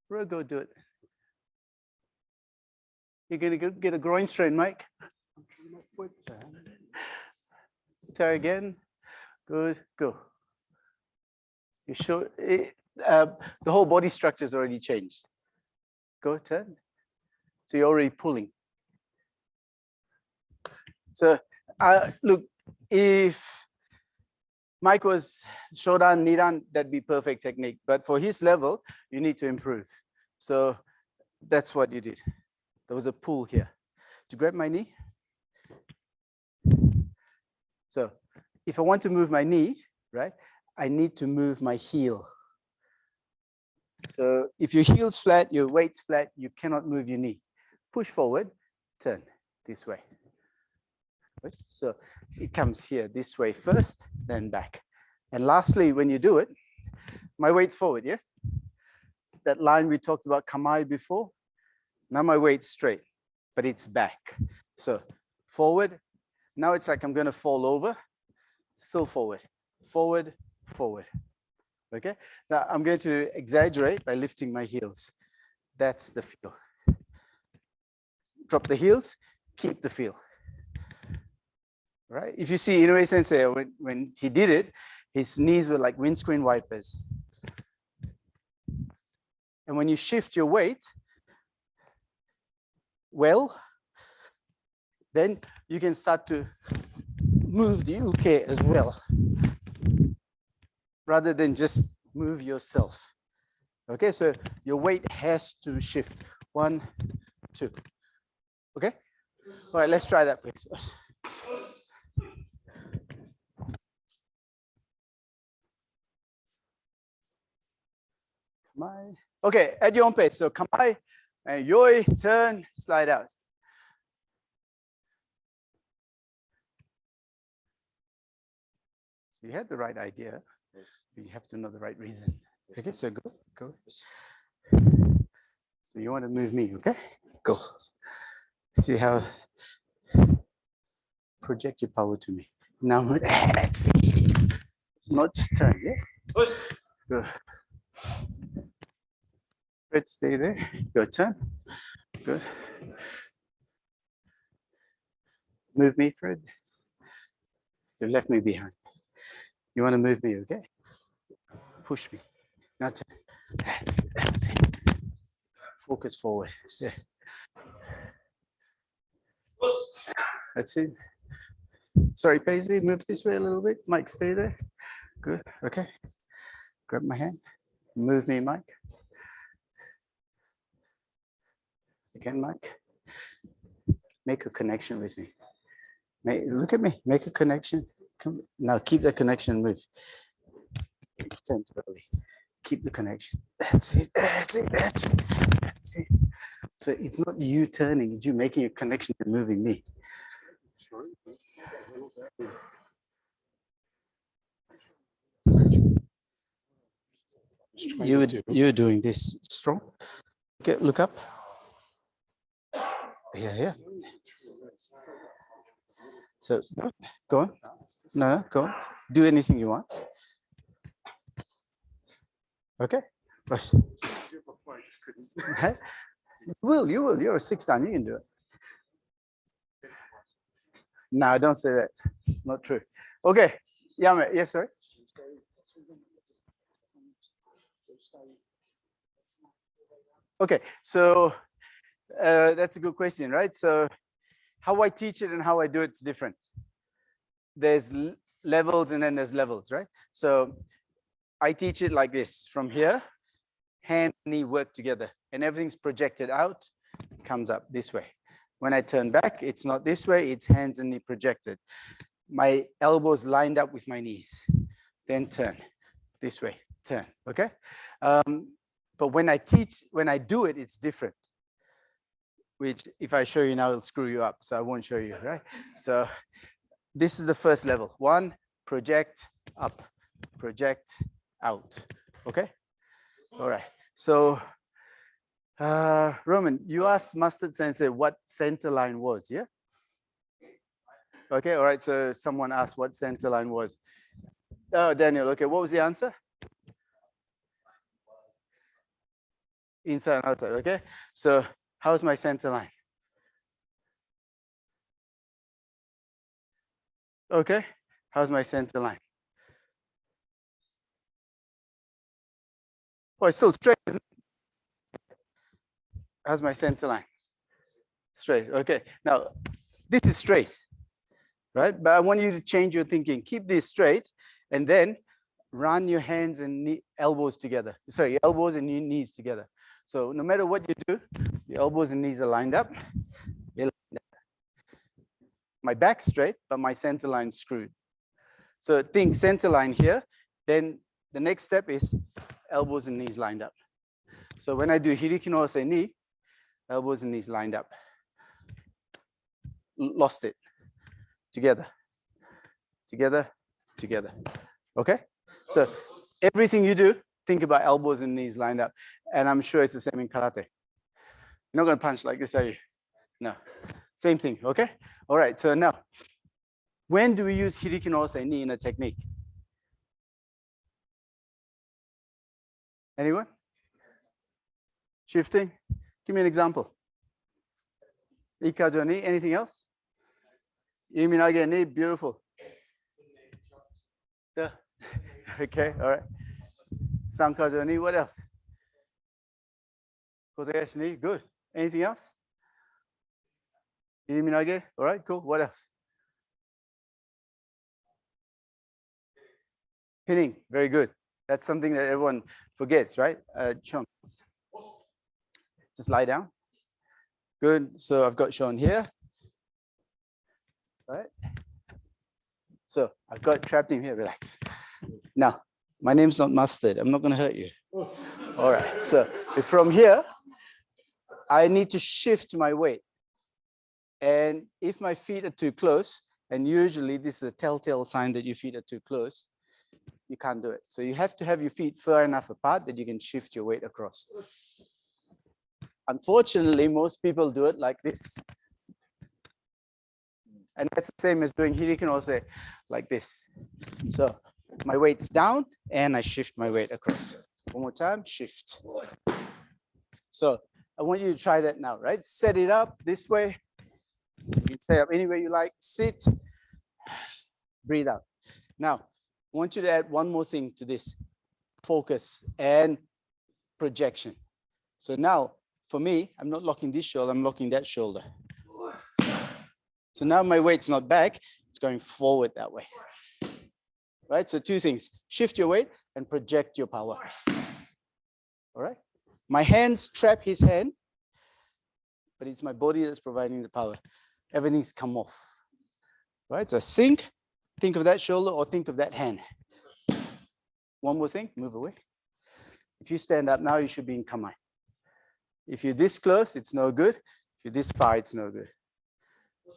before. Go do it. You're going to get a groin strain, Mike. My foot. Turn again. Good, go. You show it, the whole body structure has already changed. Go, turn. So you're already pulling. So look, if Mike was Shodan, Nidan, that'd be perfect technique. But for his level, you need to improve. So that's what you did. There was a pull here. To grab my knee. So if I want to move my knee, right, I need to move my heel. So if your heel's flat, your weight's flat, you cannot move your knee. Push forward, turn this way. Right? So it comes here this way first, then back. And lastly, when you do it, my weight's forward, yes? That line we talked about Kamai before. Now my weight's straight, but it's back. So forward. Now it's like I'm going to fall over. Still forward, forward, forward. Okay, now I'm going to exaggerate by lifting my heels. That's the feel. Drop the heels, keep the feel. Right? If you see Inoue Sensei, when he did it, his knees were like windscreen wipers. And when you shift your weight, well, then you can start to move the uke as well, rather than just move yourself. Okay, so your weight has to shift. 1, 2. Okay, all right, let's try that, please. Kamai. Okay, at your own pace. So kamai, and yoi, turn, slide out. So you had the right idea, but you have to know the right reason. Okay, so go. So you want to move me, okay? Go. See how, project your power to me. Now, that's it. Not just turn, yeah? Good. Fred, stay there. Your turn. Good. Move me, Fred. You left me behind. You want to move me, okay? Push me. Now turn. That's it. Focus forward. Yeah. That's it. Sorry, Paisley, move this way a little bit. Mike, stay there. Good. Okay. Grab my hand. Move me, Mike. Again, Mike. Make a connection with me. Look at me. Make a connection. Come. Now keep the connection. Move. Temporarily. Keep the connection. That's it. That's it. That's it. That's it. So it's not you turning, it's you making a connection and moving me. You're doing this strong. Okay, look up. Yeah. So go on. No, go on. Do anything you want. Okay. You will. You're a 6-dan. You can do it. No, don't say that. Not true. Okay. Yeah, mate. Yes, sorry. Okay, so that's a good question, right? So how I teach it and how I do it's different. there's levels and then there's levels, right? So I teach it like this. From here, hand and knee work together and everything's projected out, comes up this way. When I turn back, it's not this way, it's hands and knee projected. My elbows lined up with my knees. Then turn this way, turn, okay? But when I teach, when I do it, it's different. Which if I show you now, it'll screw you up. So I won't show you, right? So this is the first level. One, project up, project out, okay? All right, so Roman, you asked Mustard Sensei what center line was, yeah? Okay, all right, so someone asked what center line was. Oh, Daniel, okay, what was the answer? Inside and outside, okay? So how's my center line? Okay, how's my center line? Oh, it's still straight, isn't it? How's my center line? Straight, okay. Now, this is straight, right? But I want you to change your thinking. Keep this straight and then run your hands and elbows together. Sorry, elbows and knees together. So no matter what you do, your elbows and knees are lined up. My back's straight, but my center line's screwed. So think center line here. Then the next step is elbows and knees lined up. So when I do Hiriki no Ose knee, elbows and knees lined up. Lost it. Together, together, together. Okay? So everything you do, think about elbows and knees lined up. And I'm sure it's the same in karate. You're not going to punch like this, are you? No. Same thing, okay? All right, so now, when do we use Hiriki no Ose knee in a technique? Anyone? Shifting? Give me an example. Ikajo knee, anything else? Iminage knee, beautiful. Yeah. Okay, all right. Sankajo knee, what else? Kotegashi knee, good. Anything else? Iminage, all right, cool. What else? Pinning, very good. That's something that everyone forgets, right? Sean, just lie down. Good, so I've got Sean here. Right? So I've got trapped in here, relax. Now, my name's not Mustard. I'm not gonna hurt you. All right, so from here, I need to shift my weight. And if my feet are too close, and usually this is a telltale sign that your feet are too close, you can't do it. So you have to have your feet far enough apart that you can shift your weight across. Unfortunately, most people do it like this. And that's the same as doing Hiriki no Ose like this. So my weight's down and I shift my weight across. One more time, shift. So I want you to try that now, right? Set it up this way. You can set up any way you like, sit, breathe out. Now, I want you to add one more thing to this, focus and projection. So now, for me, I'm not locking this shoulder, I'm locking that shoulder. So now my weight's not back, it's going forward that way. Right, so two things, shift your weight and project your power. All right, my hands trap his hand, but it's my body that's providing the power. Everything's come off. Right, so sink, think of that shoulder or think of that hand. One more thing, move away. If you stand up now, you should be in kamae. If you're this close, it's no good. If you're this far, it's no good.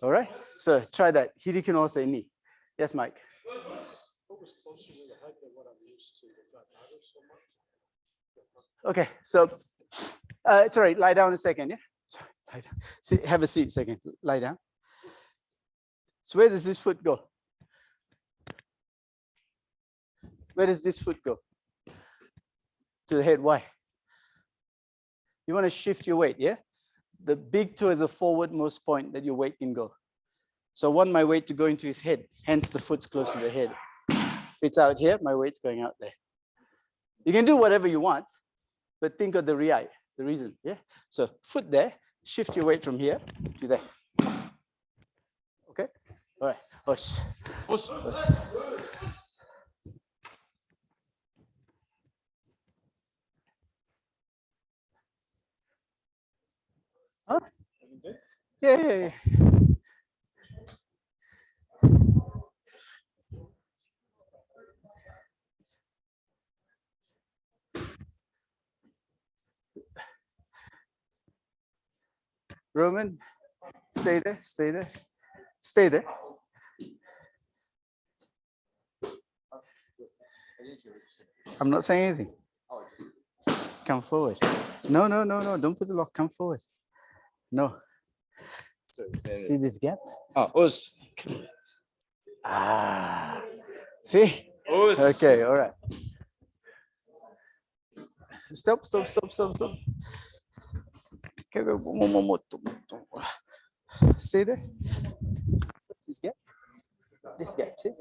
All right, so try that. Hiriki no Ose knee. Yes, Mike. Okay, so sorry, lie down a second. Yeah, sorry, lie down. See, have a seat a second. Lie down. So where does this foot go? Where does this foot go? To the head. Why? You want to shift your weight, yeah? The big toe is the forwardmost point that your weight can go. So I want my weight to go into his head, hence the foot's close to the head. If it's out here, my weight's going out there. You can do whatever you want, but think of the reason, yeah? So foot there, shift your weight from here to there. Okay, all right. Push. Push. Push. Huh? Yeah. Roman, stay there, stay there, stay there. I'm not saying anything. Come forward. No, don't put the lock, come forward. No. See this gap? Us. Ah, see? Us. Okay, all right. Stop. Okay, go. More. Stay there. This gap? This gap, see?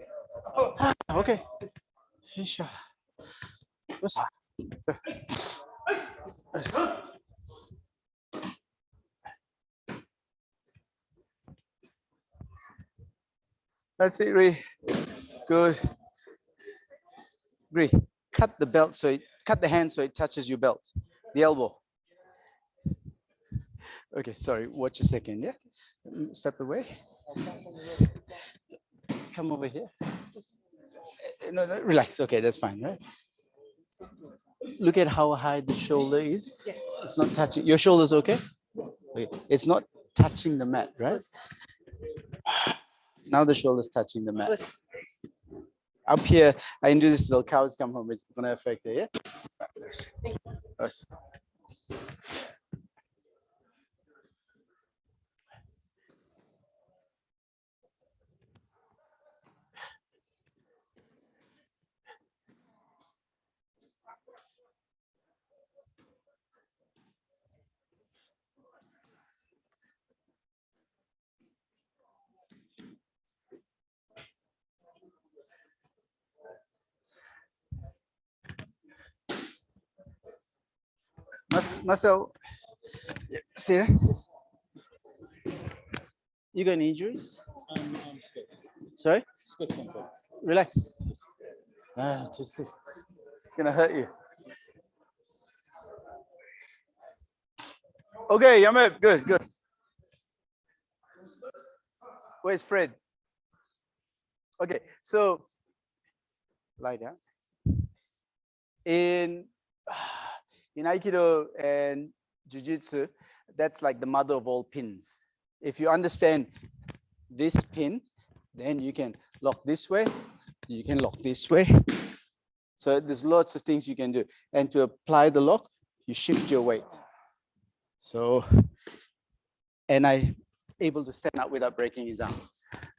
Okay. Finish. That's it, Ree. Good. Ree, cut the belt cut the hand so it touches your belt, the elbow. Okay, sorry, watch a second, yeah? Step away. Come over here. No, relax, okay, that's fine, right? Look at how high the shoulder is. Yes. It's not touching, your shoulder's okay? Okay, it's not touching the mat, right? Now the shoulder's touching the mat. Push. Up here, I can do this till cows come home, it's gonna affect it, yeah? Yes. Marcel, stay there. You got any injuries? Sorry? Relax. Too stiff. It's gonna hurt you. Okay, Yamib, good. Where's Fred? Okay, so lie down. In Aikido and Jiu-Jitsu, that's like the mother of all pins. If you understand this pin, then you can lock this way, you can lock this way. So there's lots of things you can do. And to apply the lock, you shift your weight. So, and I'm able to stand up without breaking his arm.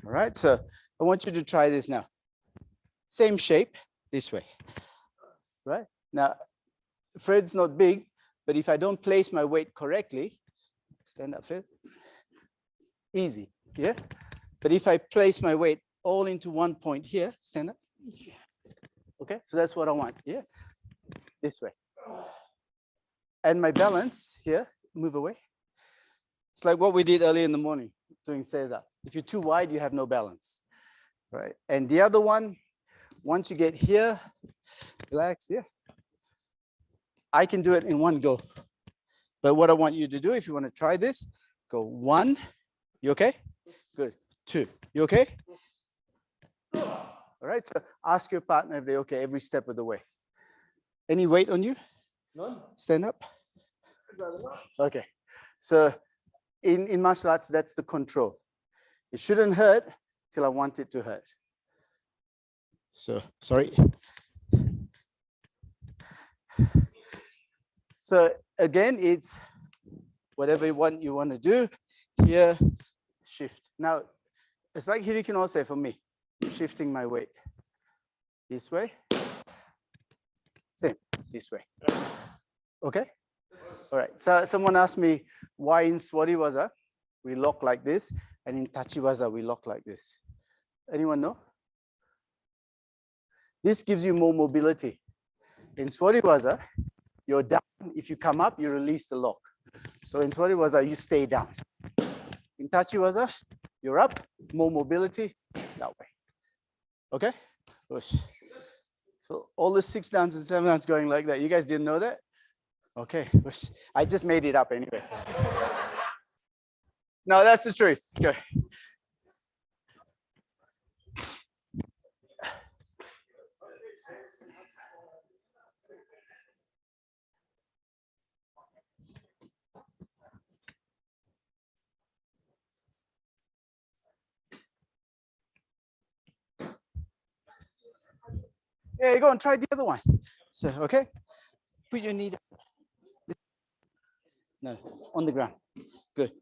All right, so I want you to try this now. Same shape, this way, right? Now, Fred's not big, but if I don't place my weight correctly, stand up, Fred. Easy, yeah? But if I place my weight all into one point here, stand up. Okay, so that's what I want, yeah? This way. And my balance here, move away. It's like what we did early in the morning, doing Caesar. If you're too wide, you have no balance, right? And the other one, once you get here, relax, yeah? I can do it in one go. But what I want you to do, if you want to try this, go 1, you okay? Good. 2, you okay? All right, so ask your partner if they're okay every step of the way. Any weight on you? None. Stand up. Okay, so in martial arts, that's the control. It shouldn't hurt till I want it to hurt. So, sorry. So again, it's whatever you want to do here, shift. Now, it's like Hirikin also for me, shifting my weight this way, same, this way. Okay, all right. So someone asked me why in Swadiwaza we lock like this and in Tachiwaza we lock like this. Anyone know? This gives you more mobility. In Swadiwaza, you're down. If you come up, you release the lock. So in Swadiwaza, you stay down. In Tachiwaza, you're up, more mobility, that way. Okay? Push. So all the 6 downs and 7 downs going like that. You guys didn't know that? Okay, push. I just made it up anyway. No, that's the truth. Okay. Yeah, go and try the other one. So, okay, put your knee down. No, on the ground. Good.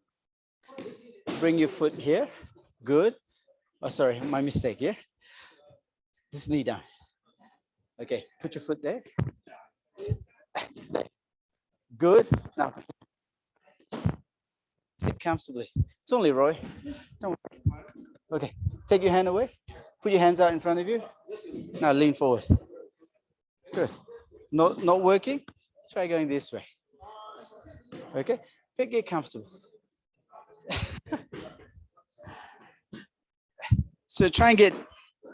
Bring your foot here. Good. Oh, sorry, my mistake here. This knee down. Okay, put your foot there. Good. Now, sit comfortably. It's only Roy. Don't worry. Okay, take your hand away. Put your hands out in front of you. Now lean forward. Good. Not working? Try going this way. Okay, get comfortable. So try and get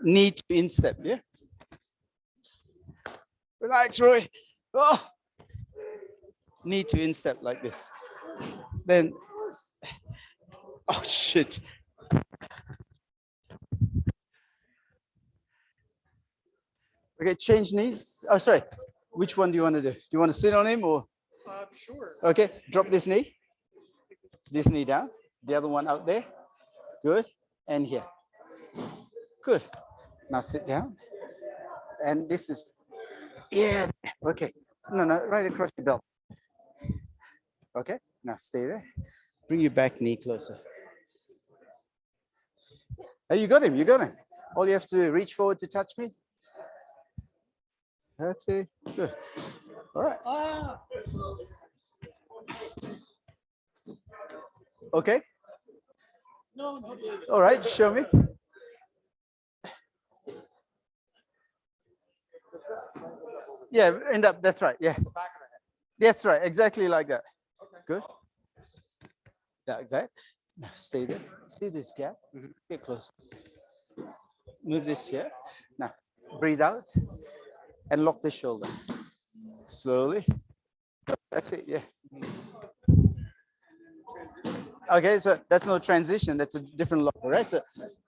knee to instep, yeah? Relax, Roy. Oh. Knee to instep like this. Then, oh shit. Okay, change knees. Oh, sorry. Which one do you want to do? Do you want to sit on him or? Sure. Okay, drop this knee. This knee down. The other one out there. Good. And here. Good. Now sit down. And this is, yeah. Okay. No, right across the belt. Okay. Now stay there. Bring your back knee closer. Hey, you got him. You got him. All you have to do, reach forward to touch me. That's it. Good. All right. Okay. All right. Show me. Yeah, end up. That's right. Yeah. That's right. Exactly like that. Good. Like that. Now stay there. See this gap? Get close. Move this here. Now breathe out and lock the shoulder. Slowly. That's it. Yeah. Okay, so that's no transition. That's a different lock. All right. So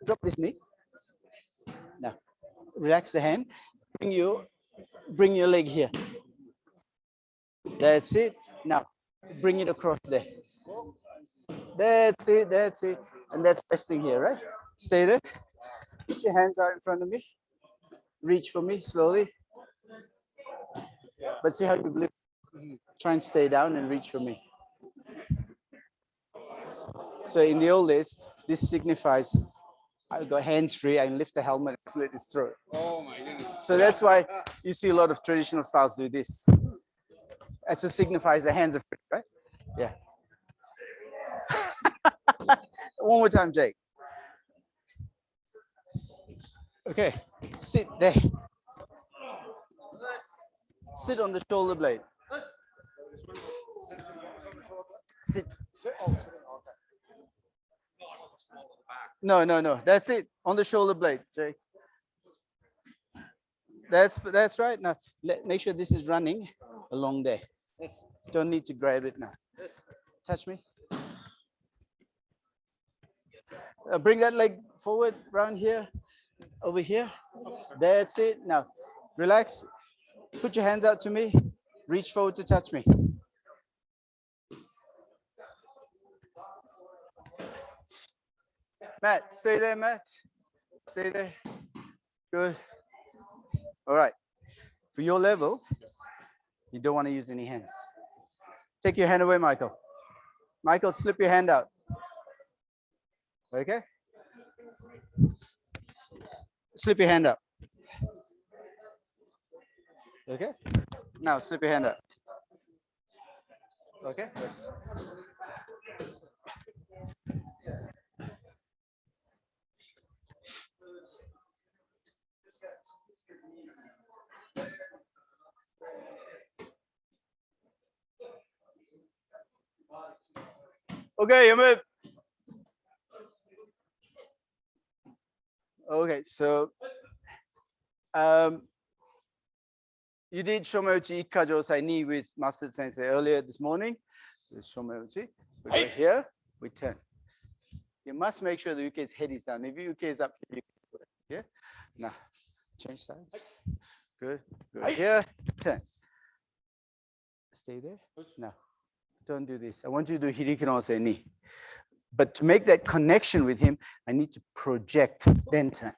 drop this knee. Now relax the hand. Bring your leg here. That's it. Now bring it across there. That's it. That's it. And that's resting here, right? Stay there. Put your hands out in front of me. Reach for me slowly. But see how you lift. Try and stay down and reach for me. So in the old days, this signifies I got hands free. I can lift the helmet and slit his throat. Oh my goodness. So that's why you see a lot of traditional styles do this. That just signifies the hands are free, right? Yeah. One more time, Jake. Okay, sit there. Sit on the shoulder blade. Sit. No. That's it. On the shoulder blade, Jake. That's right. Now make sure this is running along there. Yes. Don't need to grab it now. Yes. Touch me. Bring that leg forward, round here, over here. That's it. Now relax. Put your hands out to me. Reach forward to touch me. Matt, stay there, Matt. Stay there. Good. All right. For your level, you don't want to use any hands. Take your hand away, Michael. Michael, slip your hand out. Okay? Slip your hand up. Okay? Now slip your hand up. Okay? Yes. Okay, you move. Okay, so you did Shomeuchi Ikkajo Sai Ni with Master Sensei earlier this morning. This is Shomeuchi. We go here, we turn. You must make sure the UK's head is down. If UK is up here, now change sides. Good. Go here, turn. Stay there. No, don't do this. I want you to do Hiriki no Ose Ni. But to make that connection with him, I need to project, then turn.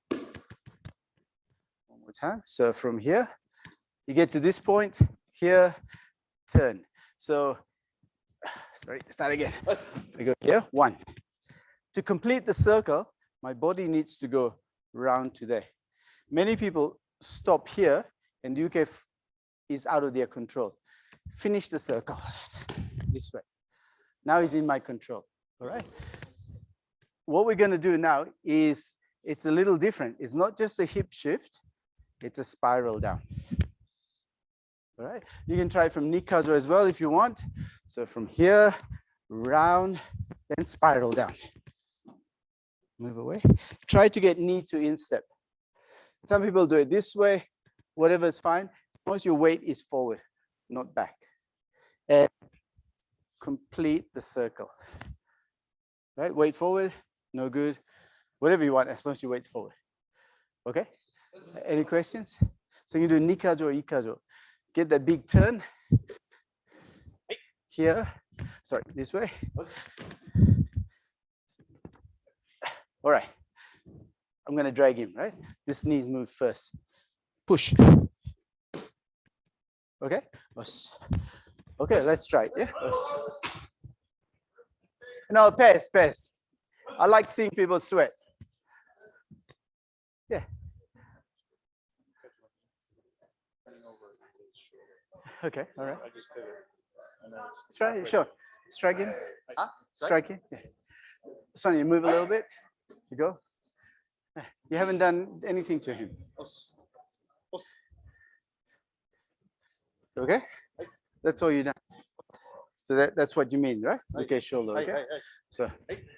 One more time. So from here, you get to this point, here, turn. So, sorry, start again. We go here, 1. To complete the circle, my body needs to go round to there. Many people stop here and the UK is out of their control. Finish the circle this way. Now he's in my control, all right? What we're gonna do now is, it's a little different. It's not just a hip shift, it's a spiral down. All right, you can try from Nikazo as well if you want. So from here, round, then spiral down. Move away. Try to get knee to instep. Some people do it this way, whatever is fine, as long as your weight is forward, not back. And complete the circle. Right, weight forward, no good. Whatever you want, as long as your weight's forward. Okay, any questions? So you do Nikajo or Ikajo. Get that big turn. Here, sorry, this way. All right, I'm gonna drag him, right? This knees move first. Push. Okay, okay, let's try it, yeah? No, pass. I like seeing people sweat. Yeah. Okay, all right. Try it, sure. Strike him. Strike him. Yeah. Sonia, move a little bit. You go. You haven't done anything to him. Okay? That's all you done. So that's what you mean, right? Okay, shoulder, okay? So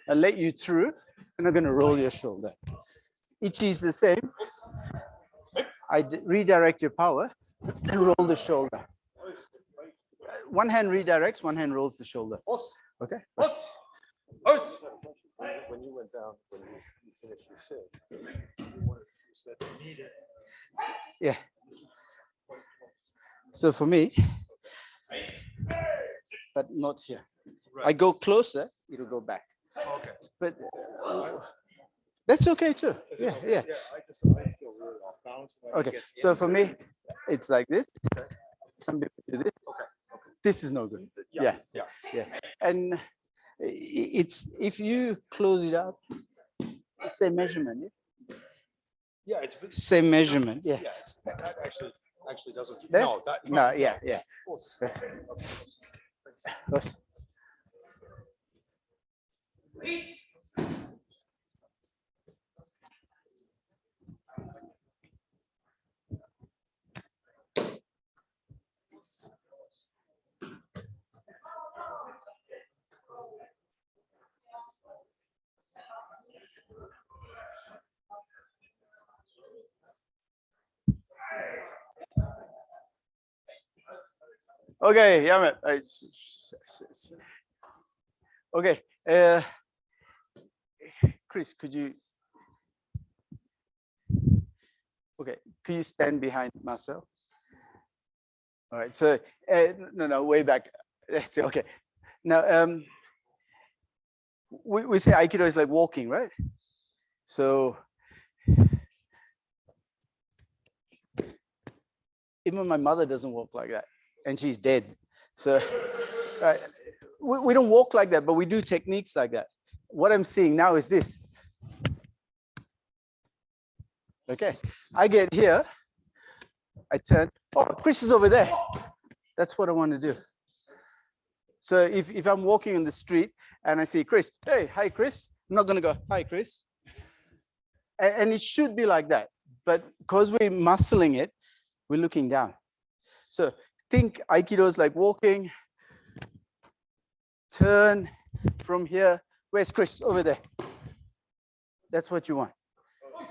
I'll let you through, and I'm gonna roll your shoulder. Ichi is the same. I redirect your power and roll the shoulder. One hand redirects, one hand rolls the shoulder. Okay? When you went down, when you finished your shift, Yeah. So for me, but not here. I go closer, it'll go back. Okay. But that's okay too. Yeah. I feel really off balance. Okay. So for me, it's like this. Some people do this. Okay. This is no good. Yeah. And it's, if you close it up, same measurement. Yeah, it's Same measurement. Yeah. that actually doesn't. There? No, that. No. Yeah. Okay, Yamet. Okay, Chris, could you? Okay, could you stand behind Marcel? All right. So no, way back. That's okay. Now, we say Aikido is like walking, right? So even my mother doesn't walk like that, and she's dead. So we don't walk like that, but we do techniques like that. What I'm seeing now is this. Okay, I get here, I turn. Oh, Chris is over there. That's what I want to do. So if I'm walking on the street and I see Chris, hey, hi, Chris. I'm not going to go, hi, Chris. And it should be like that. But because we're muscling it, we're looking down. So think Aikido is like walking, turn from here. Where's Chris? Over there. That's what you want.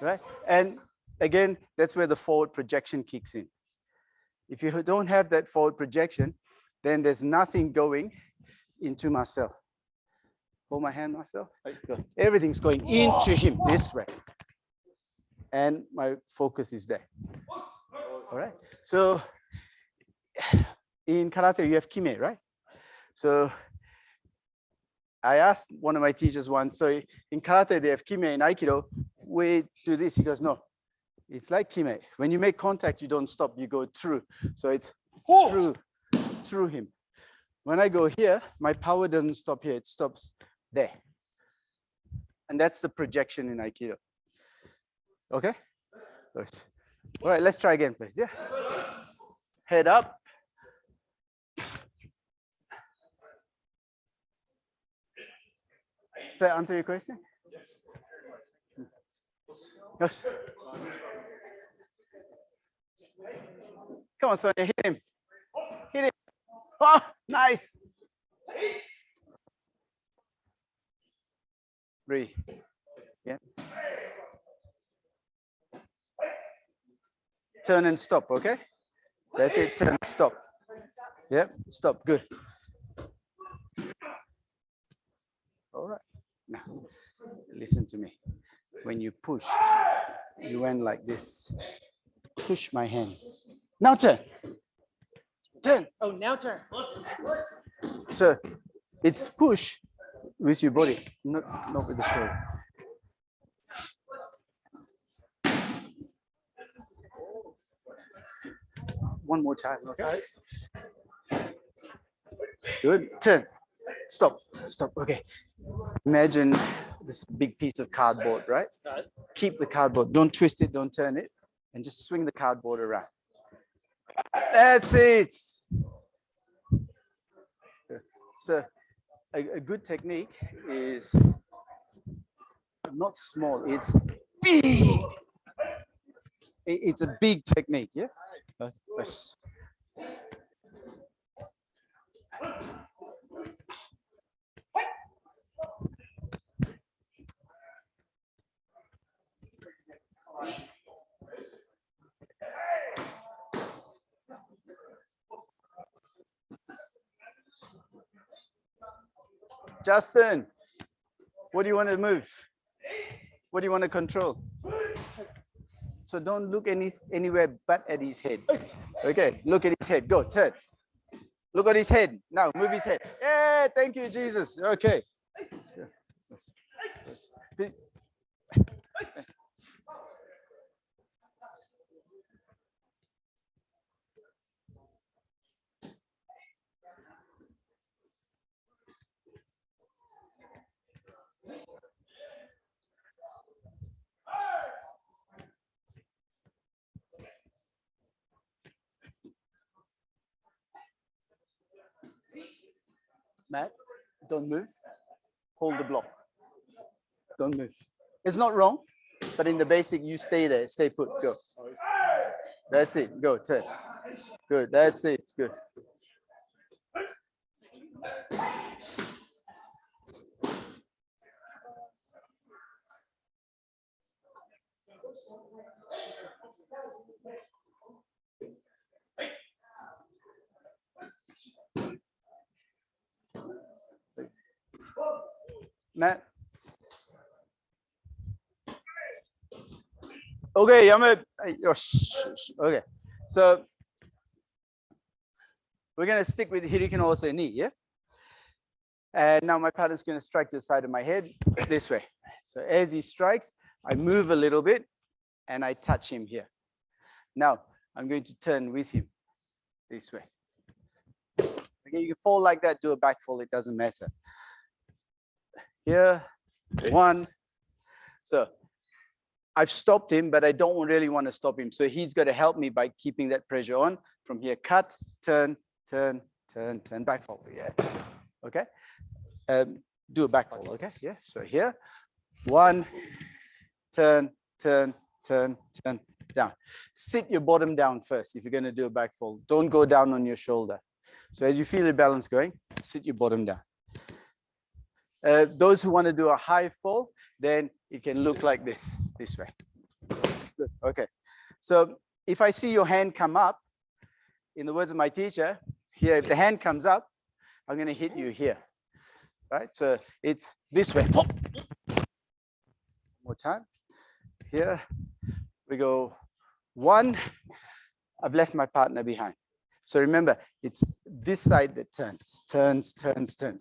right? And again, that's where the forward projection kicks in. If you don't have that forward projection, then there's nothing going into myself. Hold my hand, myself. Everything's going into him this way. And my focus is there. All right. So in karate, you have kime, right? So I asked one of my teachers once, so in karate, they have kime, in aikido, we do this. He goes, no, it's like kime. When you make contact, you don't stop, you go through. So it's through him. When I go here, my power doesn't stop here, it stops there. And that's the projection in aikido. Okay? Good. All right, let's try again, please. Yeah. Head up. Does that answer your question? Yes. Come on, Sonia, hit him. Hit him. Oh, nice. Breathe. Yeah. Turn and stop, okay? That's it, turn, stop. Yep, stop, good. All right, now listen to me. When you pushed, you went like this. Push my hand. Now turn. Turn. Oh, now turn. So it's push with your body, not with the shoulder. One more time, okay? Good. Turn. Stop. Stop. Okay. Imagine this big piece of cardboard, right? Keep the cardboard. Don't twist it. Don't turn it. And just swing the cardboard around. That's it. So a good technique is not small. It's big. It's a big technique. Yeah. Yes. Justin, what do you want to move? What do you want to control? So don't look anywhere but at his head. Okay, look at his head. Go, turn. Look at his head. Now move his head. Yeah, thank you, Jesus. Okay. Matt, don't move. Hold the block. Don't move. It's not wrong, but in the basic, you stay there. Stay put. Go. That's it. Go. Turn. Good. That's it. Good. Matt. Okay, okay. So we're gonna stick with Hiriken Ose knee, yeah? And now my pattern's gonna strike to the side of my head this way. So as he strikes, I move a little bit and I touch him here. Now I'm going to turn with him this way. Okay, you can fall like that, do a back fall, it doesn't matter. Here, one. So I've stopped him, but I don't really want to stop him. So he's got to help me by keeping that pressure on. From here, cut, turn, turn, turn, turn, back fall. Yeah. Okay. Do a back fall. Okay. Yeah. So here, one, turn, turn, turn, turn, down. Sit your bottom down first if you're going to do a back fall. Don't go down on your shoulder. So as you feel your balance going, sit your bottom down. Those who want to do a high fall, then it can look like this way. Okay. So if I see your hand come up, in the words of my teacher, here, if the hand comes up, I'm going to hit you here. Right? So it's this way. One more time. Here we go. 1. I've left my partner behind. So remember, it's this side that turns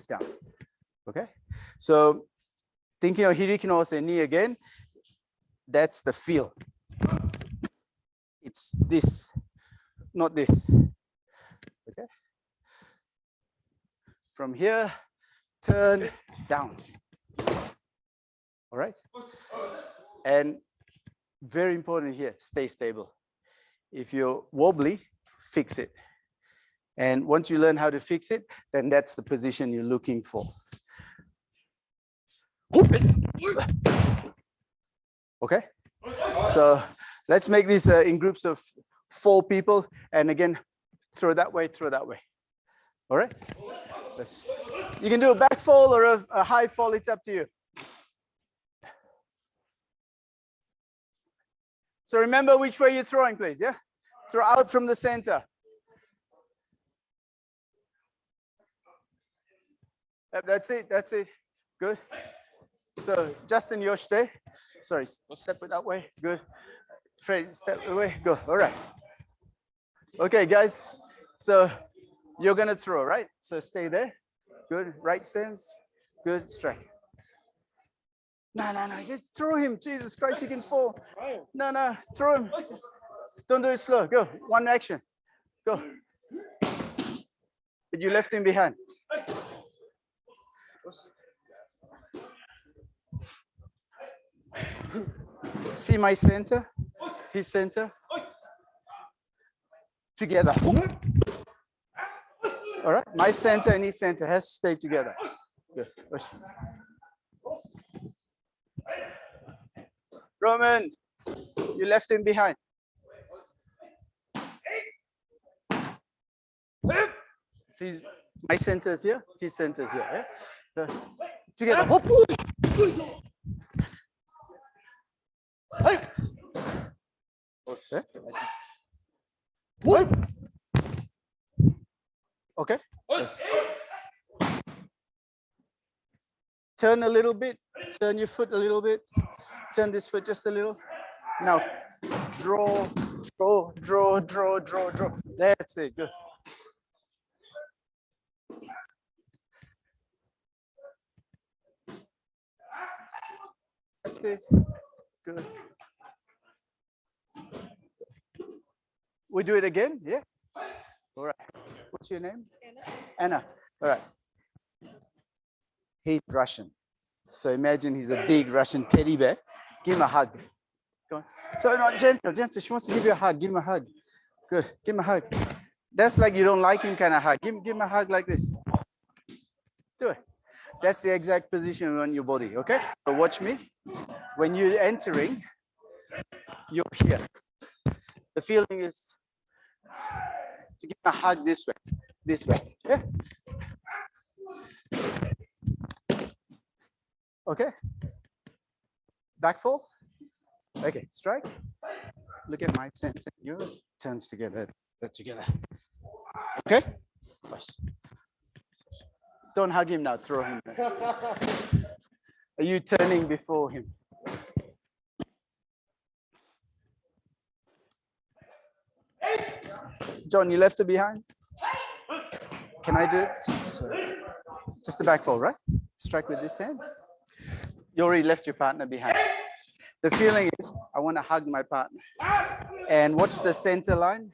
down. Okay? So thinking of Hirikin Ose knee again, that's the feel. It's this, not this. Okay? From here, turn down. All right? And very important here, stay stable. If you're wobbly, fix it. And once you learn how to fix it, then that's the position you're looking for. Okay? So let's make this in groups of 4 people. And again, throw that way, throw that way. All right? You can do a back fall or a high fall, it's up to you. So remember which way you're throwing, please, yeah? Throw out from the center. Yep, that's it, good. So Justin, your stay. Sorry, step it that way, good. Fred, step away, go, all right. Okay, guys, so you're gonna throw, right? So stay there, good, right stance, good, strike. No, just throw him, Jesus Christ, he can fall. No, throw him. Don't do it slow, go, one action, go. But you left him behind. See my center, his center. Together. All right, my center and his center has to stay together. Good. Roman, you left him behind. See, my center is here, his center is here. Yeah? Together. Okay. Turn a little bit, turn your foot a little bit, turn this foot just a little. Now, draw. That's it, good. That's it, good. We do it again, yeah? All right. What's your name? Anna. All right. He's Russian. So imagine he's a big Russian teddy bear. Give him a hug. Go on. So no, gentle. She wants to give you a hug. Give him a hug. Good. Give him a hug. That's like you don't like him kind of hug. Give him a hug like this. Do it. That's the exact position on your body. Okay. So watch me. When you're entering, you're here. The feeling is to give him a hug this way. This way. Yeah. Okay. Back fall. Okay. Strike. Look at my center. Yours turns together. Together. Okay. Don't hug him now. Throw him. Are you turning before him? John, you left it behind? Can I do it? Just the back fall, right? Strike with this hand. You already left your partner behind. The feeling is, I want to hug my partner. And watch the center line.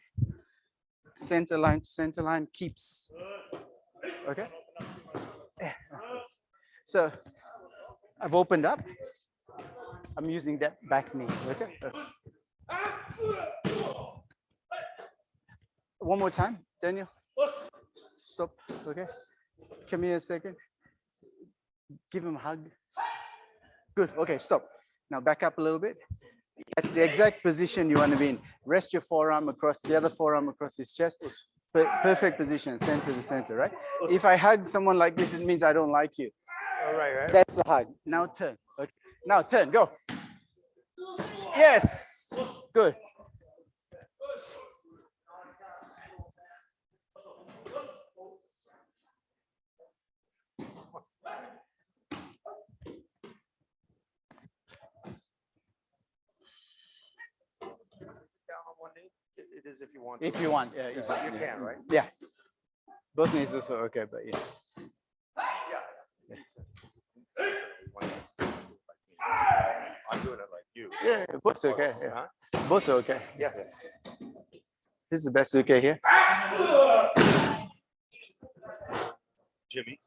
Center line to center line keeps. Okay? So, I've opened up. I'm using that back knee. Okay? One more time, Daniel. Stop. Okay. Come here a second. Give him a hug. Good. Okay, stop. Now back up a little bit. That's the exact position you want to be in. Rest your forearm across the other forearm across his chest. Perfect position, center to center, right? If I hug someone like this, it means I don't like you. All right. That's the hug. Now turn. Okay. Now turn. Go. Yes. Good. Down on one knee? It is if you want. If you want, yeah. You can, right? Yeah. Both knees also okay, but yeah. I'm doing it like you. Yeah, both okay. Yeah. Huh? Both are okay. Yeah. This is the best okay here. Jimmy.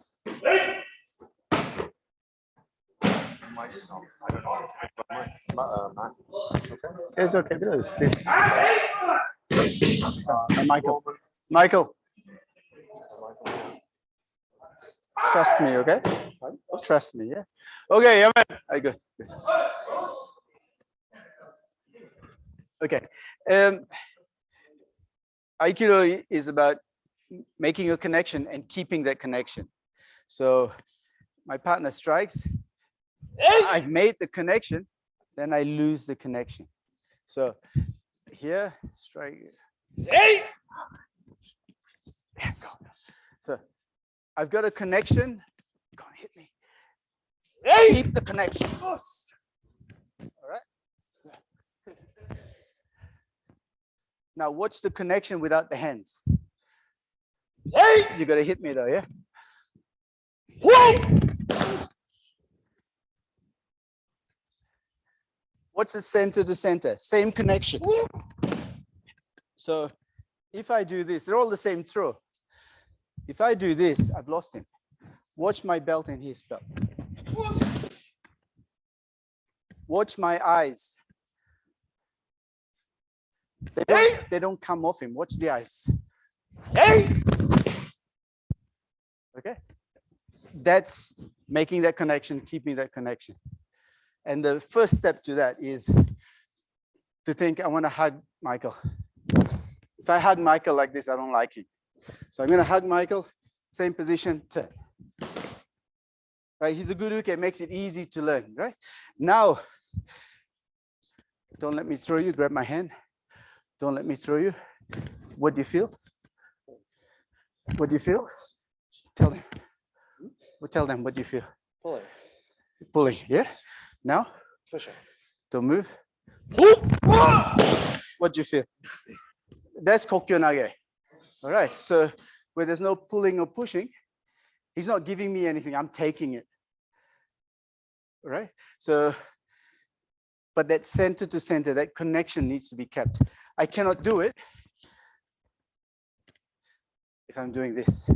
It's okay. Michael. Michael. Trust me, okay? Trust me, yeah. Okay, yeah, man. I good. Okay. Aikido is about making a connection and keeping that connection. So my partner strikes, I've made the connection, then I lose the connection. So here, strike. So I've got a connection. Can't hit me. Keep the connection. All right. Now, what's the connection without the hands? You got to hit me though, yeah? What's the center to center? Same connection. So if I do this, they're all the same throw. If I do this, I've lost him. Watch my belt and his belt. Watch my eyes. They don't come off him. Watch the eyes. Okay. That's making that connection, keeping that connection. And the first step to that is to think, I want to hug Michael. If I hug Michael like this, I don't like him. So I'm going to hug Michael, same position, turn. Right? He's a good uke, makes it easy to learn, right? Now, don't let me throw you, grab my hand. Don't let me throw you. What do you feel? What do you feel? Tell them. Tell them what you feel. Pulling. Pulling, yeah? Now? Pushing. Don't move. What do you feel? That's kokkyo nage. All right, so where there's no pulling or pushing, he's not giving me anything, I'm taking it. All right, so, but that center to center, that connection needs to be kept. I cannot do it if I'm doing this.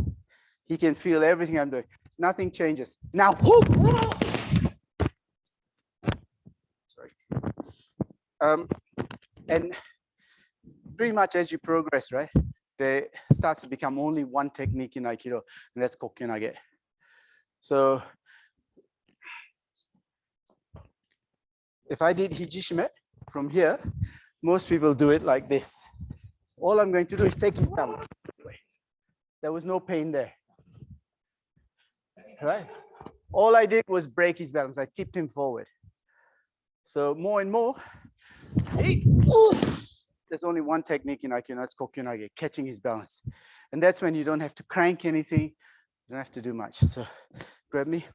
He can feel everything I'm doing. Nothing changes. Now, sorry. And pretty much as you progress, right, there starts to become only one technique in Aikido, and that's kokkyo nage. So if I did hijishime from here, most people do it like this. All I'm going to do is take his balance. There was no pain there. Right? All I did was break his balance. I tipped him forward. So more and more, there's only one technique in Aikido, that's kokkyo nage, catching his balance. And that's when you don't have to crank anything, you don't have to do much. So grab me,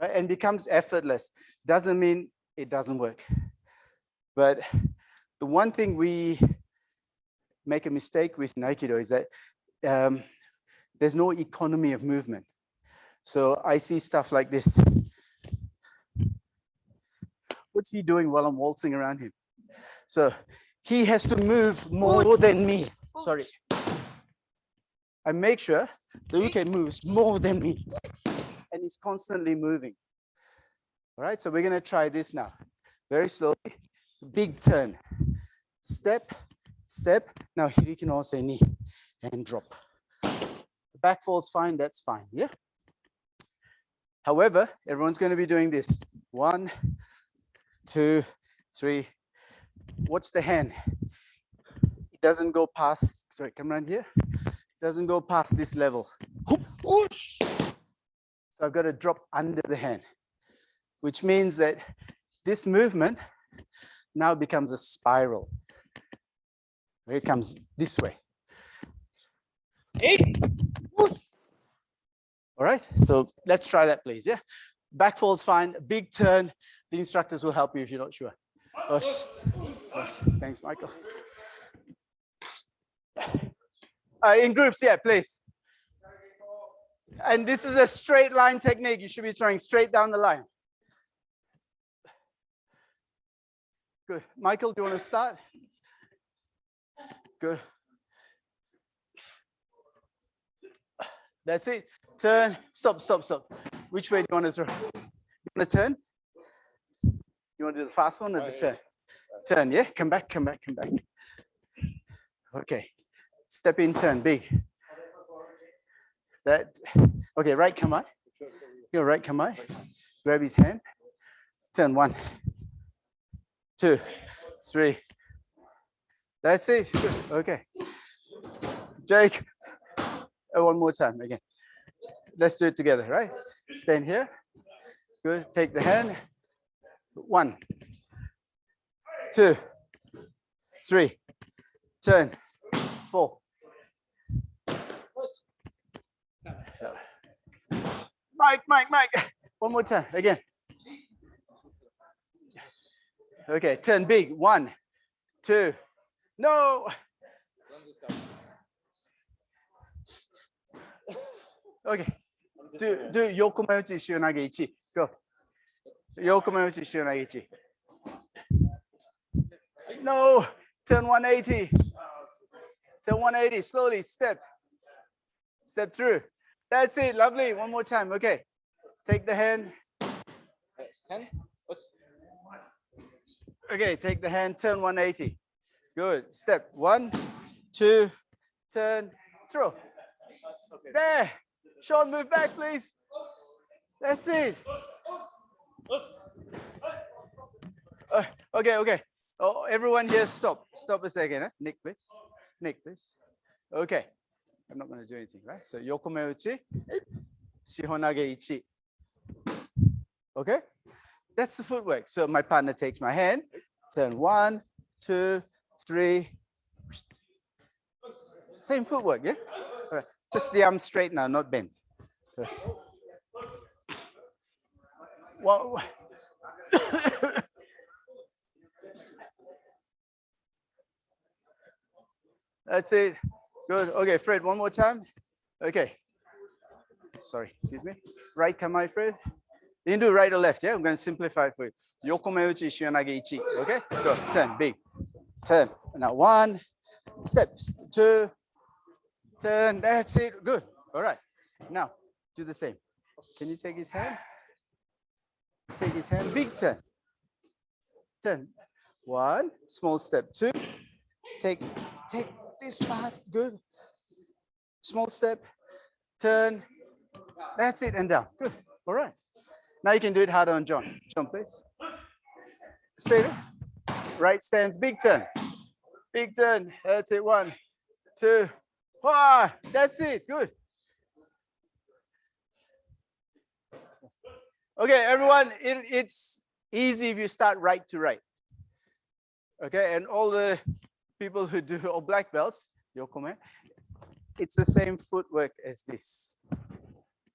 right? And becomes effortless. Doesn't mean it doesn't work. But the one thing we make a mistake with in Aikido is that there's no economy of movement. So I see stuff like this. What's he doing while I'm waltzing around him? So he has to move more than me. Sorry. I make sure the uke moves more than me. And he's constantly moving. All right, so we're going to try this now. Very slowly. Big turn. Step, step. Now Hirikin Ose knee and drop. The back fall's fine, that's fine. Yeah. However, everyone's going to be doing this. 1, 2, 3. Watch the hand. It doesn't go past, sorry, come around here. It doesn't go past this level. So I've got to drop under the hand, which means that this movement now it becomes a spiral. It comes this way. All right, so let's try that, please. Yeah, back fold's fine. Big turn. The instructors will help you if you're not sure. Thanks, Michael. In groups, yeah, please. And this is a straight line technique. You should be trying straight down the line. Good. Michael, do you want to start? Good. That's it. Turn. Stop, stop, stop. Which way do you want to throw? You want to turn? You want to do the fast one or the turn? Turn, yeah? Come back, come back, come back. Okay. Step in, turn, big. That. Okay, right, come on. Go right, come on. Grab his hand. Turn 1, 2, 3. That's it. Good. Okay. Jake. One more time again. Let's do it together, right? Stand here. Good. Take the hand. 1, 2, 3. Turn. 4. Mike. One more time. Again. Okay. Turn big. 1, 2. No. Okay. Do yokomauchi shionage 1. Go. Yokomauchi shionage 1. No. Turn 180. Turn 180. Slowly. Step. Step through. That's it. Lovely. One more time. Okay. Take the hand. Okay. Take the hand. Turn 180. Good. Step 1, 2. Turn. Throw. There. Sean, move back, please. That's it. Okay. Oh, everyone here, stop. Stop a second. Huh? Nick, please. Nick, please. Okay. I'm not going to do anything, right? So, yokome uchi, shihonage 1. Okay? That's the footwork. So, my partner takes my hand. Turn 1, 2, 3. Same footwork, yeah? All right. Just the arm straight now, not bent. Yes. Well, that's it. Good. Okay, Fred, one more time. Okay. Sorry, excuse me. Right, come on, Fred. You can do right or left, yeah? I'm going to simplify for you. Yokome uchi shionage 1. Okay? Go. Turn, big. Turn. Now 1. Step. 2. Turn. That's it. Good. All right. Now, do the same. Can you take his hand? Take his hand. Big turn. Turn. 1. Small step. 2. Take this part. Good. Small step. Turn. That's it. And down. Good. All right. Now you can do it harder on John. John, please. Stay there. Right stance. Big turn. Big turn. That's it. 1, 2. Ah, that's it. Good. Okay, everyone, it's easy if you start right to right. Okay, and all the people who do all black belts, yokome, it's the same footwork as this.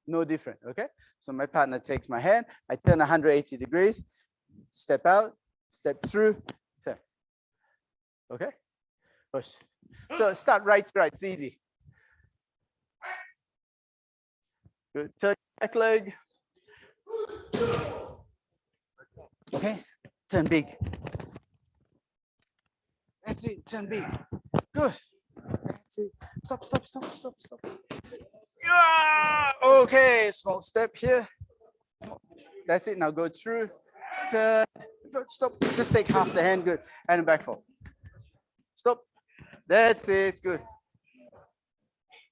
No different, okay? So my partner takes my hand, I turn 180 degrees, step out, step through, turn. Okay? Push. So start right to right, it's easy. Good, turn back leg. Okay, turn big. That's it, turn big. Good. That's it. Stop. Yeah! Okay, small step here. That's it, now go through. Turn. Good, stop. Just take half the hand, good. And back fold. Stop. That's it, good.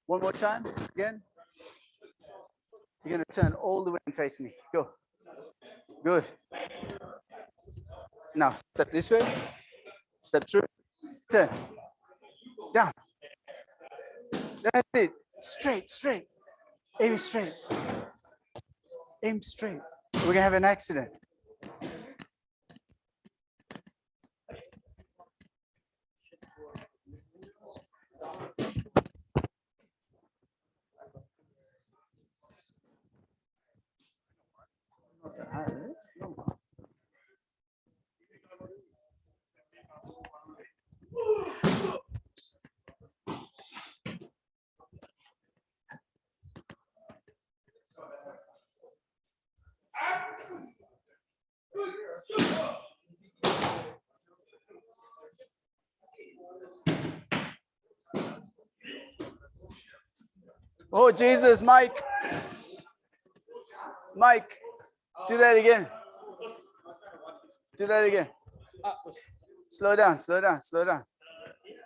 One more time, again. You're gonna turn all the way and face me. Go. Good. Now, step this way. Step through. Turn. Down. That's it. Straight. Aim straight. Aim straight. We're gonna have an accident. Oh, Jesus, Mike. Mike, do that again. Do that again. Slow down, slow down, slow down.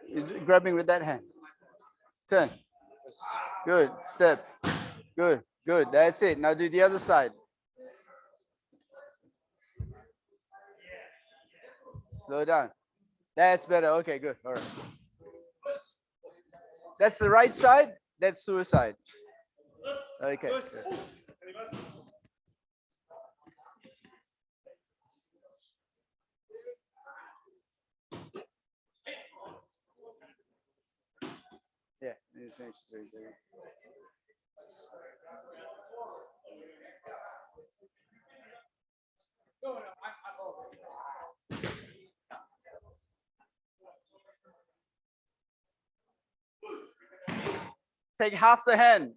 You're grabbing with that hand. Turn. Good. Step. Good. Good. That's it. Now do the other side. Slow down. That's better. Okay, good. All right. That's the right side. That's suicide. Okay. Good. Yeah, need to finish 3. Take half the hand.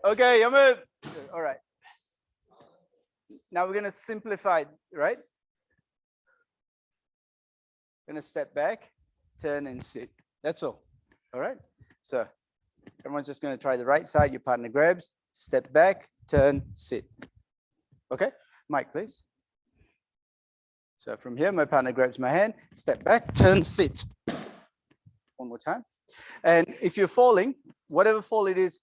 Okay, Yamud. All right. Now we're going to simplify it, right? Going to step back, turn and sit. That's all. All right. So everyone's just going to try the right side. Your partner grabs, step back, turn, sit. Okay. Mike, please. So from here, my partner grabs my hand, step back, turn, sit. One more time. And if you're falling, whatever fall it is,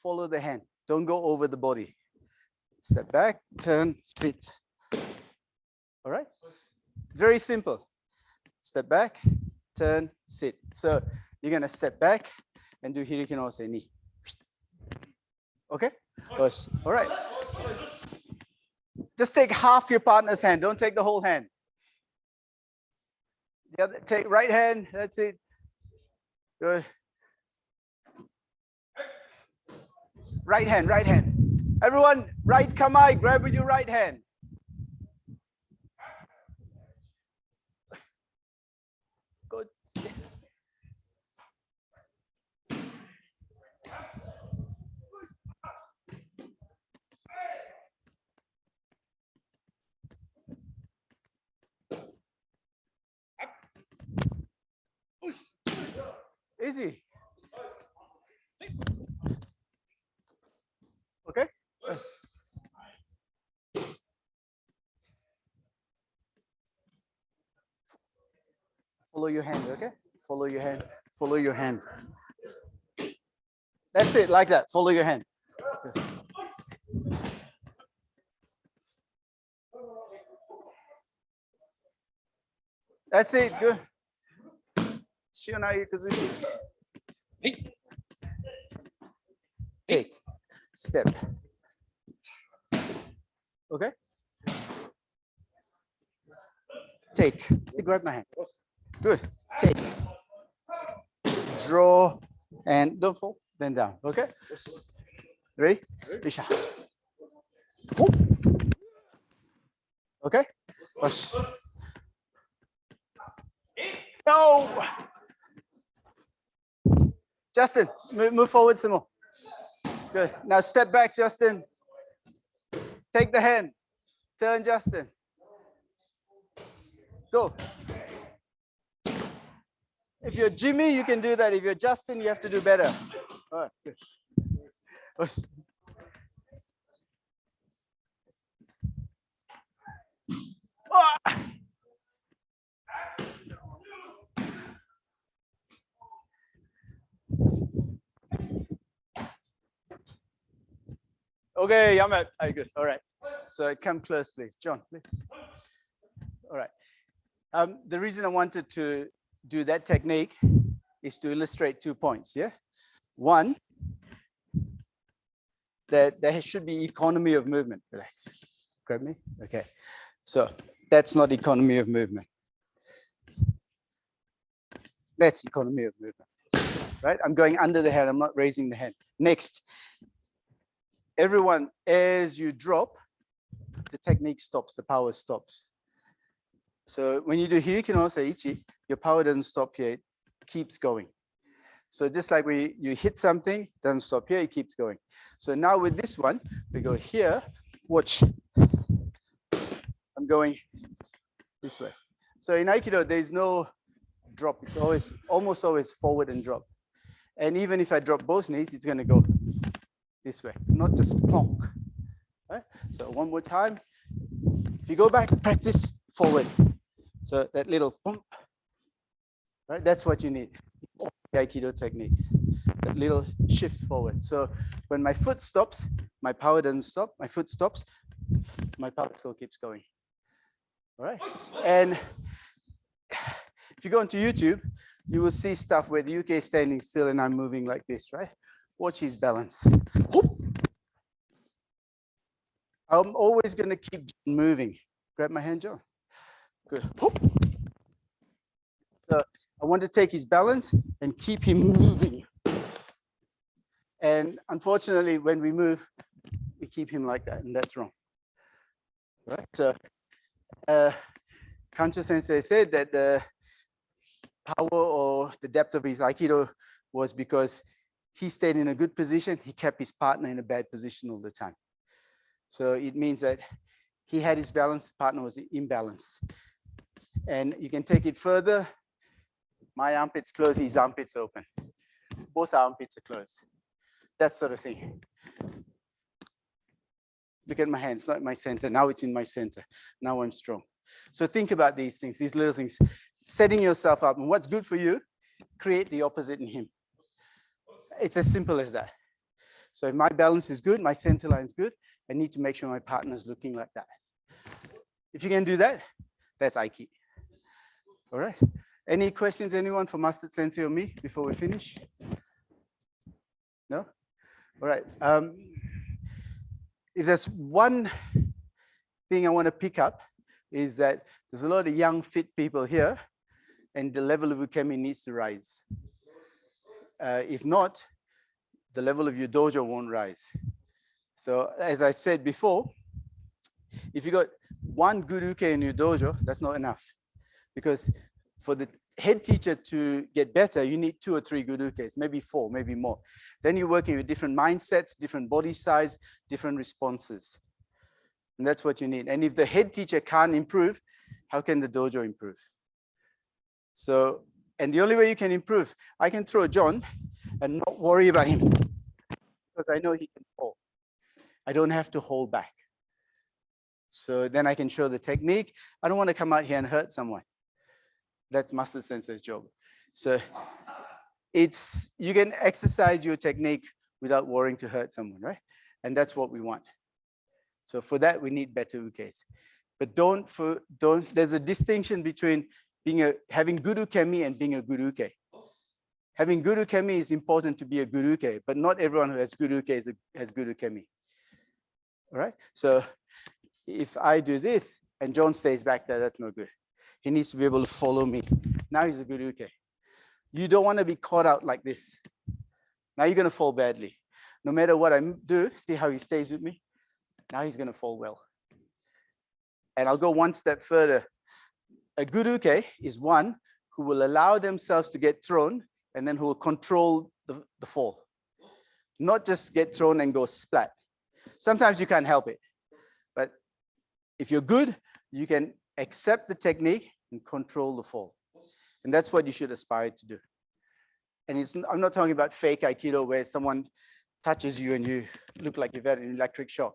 follow the hand. Don't go over the body. Step back, turn, sit. All right. Very simple. Step back, turn, sit. So you're going to step back and do Hirikin Ose knee. Okay? All right. Just take half your partner's hand. Don't take the whole hand. The other, take right hand. That's it. Good. Right hand, right hand. Everyone, right kamai, grab with your right hand. Good. Easy. Okay? Yes. Follow your hand, okay? Follow your hand. Follow your hand. That's it, like that. Follow your hand. Okay. That's it, good. Shihan, take, step. Okay? Take. Grab my hand. Good. Take. Draw and don't fall. Then down. Okay? Ready? Isha. Okay? Push. No! Justin, move forward some more. Good. Now step back, Justin. Take the hand. Turn, Justin. Go. If you're Jimmy, you can do that. If you're Justin, you have to do better. All right. Good. Oh. Okay, I'm out. All right, good. All right. So come close, please. John, please. All right. The reason I wanted to do that technique is to illustrate 2 points. Yeah. One, that there should be economy of movement. Relax. Grab me. Okay. So that's not economy of movement. That's economy of movement, right? I'm going under the hand. I'm not raising the hand. Next, everyone, as you drop, the technique stops, the power stops. So when you do Hirikin Osa Ichi, your power doesn't stop here, it keeps going. So just like you hit something, doesn't stop here, it keeps going. So now with this one, we go here, watch. I'm going this way. So in Aikido, there's no drop. It's always, almost always forward and drop. And even if I drop both knees, it's gonna go this way, not just plonk. Right? So one more time. If you go back, practice forward. So that little bump, right? That's what you need. All the Aikido techniques, that little shift forward. So when my foot stops, my power doesn't stop. My foot stops, my power still keeps going. All right. And if you go onto YouTube, you will see stuff where the UK is standing still and I'm moving like this, right? Watch his balance. I'm always going to keep moving. Grab my hand, John. Good. So I want to take his balance and keep him moving. And unfortunately, when we move, we keep him like that, and that's wrong. Right? So Kancho Sensei said that the power or the depth of his Aikido was because he stayed in a good position. He kept his partner in a bad position all the time. So it means that he had his balance, the partner was imbalanced. And you can take it further. My armpits closed, his armpits open. Both armpits are closed. That sort of thing. Look at my hands, not my center. Now it's in my center. Now I'm strong. So think about these things, these little things. Setting yourself up, and what's good for you, create the opposite in him. It's as simple as that. So if my balance is good, my center line is good, I need to make sure my partner is looking like that. If you can do that, that's Aiki. All right. Any questions, anyone for Master Sensei or me before we finish? No? All right. If there's one thing I want to pick up is that there's a lot of young, fit people here, and the level of ukemi needs to rise. If not, the level of your dojo won't rise. So as I said before, if you got one good uke in your dojo, that's not enough. Because for the head teacher to get better, you need 2 or 3 good ukes, maybe 4, maybe more. Then you're working with different mindsets, different body size, different responses. And that's what you need. And if the head teacher can't improve, how can the dojo improve? So, and the only way you can improve, I can throw John and not worry about him because I know he can fall. I don't have to hold back. So then I can show the technique. I don't want to come out here and hurt someone. That's Master Sensei's job. So it's, you can exercise your technique without worrying to hurt someone, right? And that's what we want. So for that, we need better ukes. But there's a distinction between having good ukemi and being a good uke. Having good ukemi is important to be a good uke, but not everyone who has good uke has good ukemi. All right. So if I do this and John stays back there, that's no good. He needs to be able to follow me. Now he's a good uke. You don't want to be caught out like this. Now you're going to fall badly. No matter what I do, see how he stays with me? Now he's going to fall well. And I'll go one step further. A good uke is one who will allow themselves to get thrown and then who will control the fall. Not just get thrown and go splat. Sometimes you can't help it. But if you're good, you can accept the technique and control the fall. And that's what you should aspire to do. And I'm not talking about fake Aikido where someone touches you and you look like you've had an electric shock,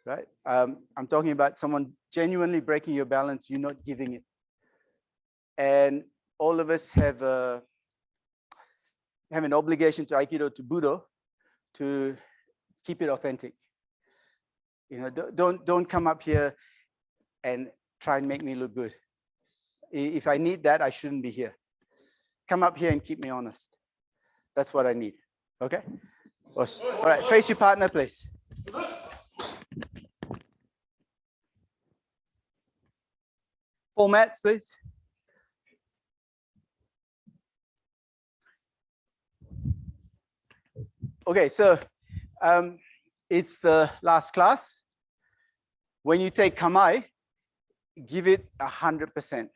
right? I'm talking about someone genuinely breaking your balance, you're not giving it. And all of us have an obligation to Aikido, to Budo, to keep it authentic. You know, don't come up here and try and make me look good. If I need that, I shouldn't be here. Come up here and keep me honest. That's what I need. Okay? All right, face your partner, please. Full mats, please. Okay, so it's the last class. When you take Kamai, give it 100%.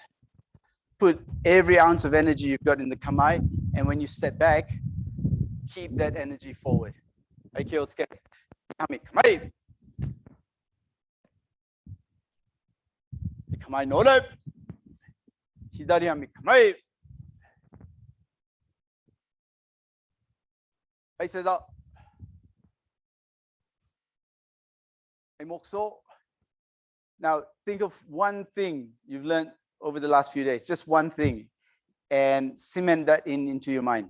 Put every ounce of energy you've got in the Kamai, and when you step back, keep that energy forward. Okay, let's get Kamai. Kamai. Kamai nore. Hidari ami Kamai. Hey, says up. Hey, Mokso. Now, think of one thing you've learned over the last few days, just one thing, and cement that into your mind.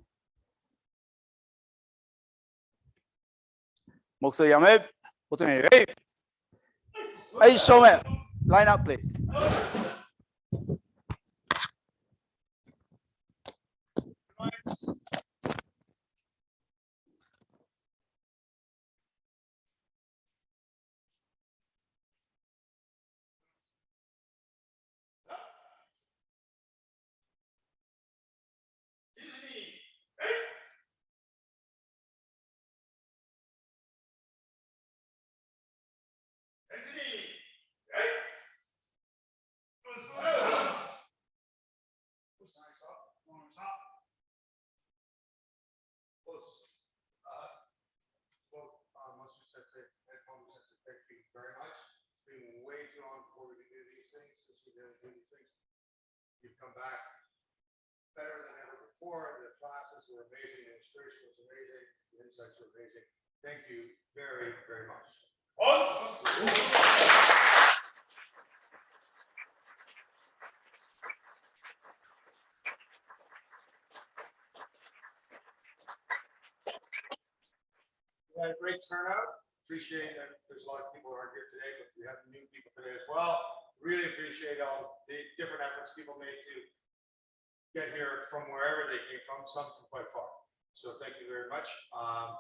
Mokso yame. Hey, show me. Line up, please. Thank you very much. It's been way too long before we can do these things. Since we didn't do these things, you've come back better than ever before. The classes were amazing. The illustration was amazing. The insights were amazing. Thank you very, very much. We had a great turnout. Appreciate that there's a lot of people who aren't here today, but we have new people today as well. Really appreciate all the different efforts people made to get here from wherever they came from, some from quite far. So thank you very much. I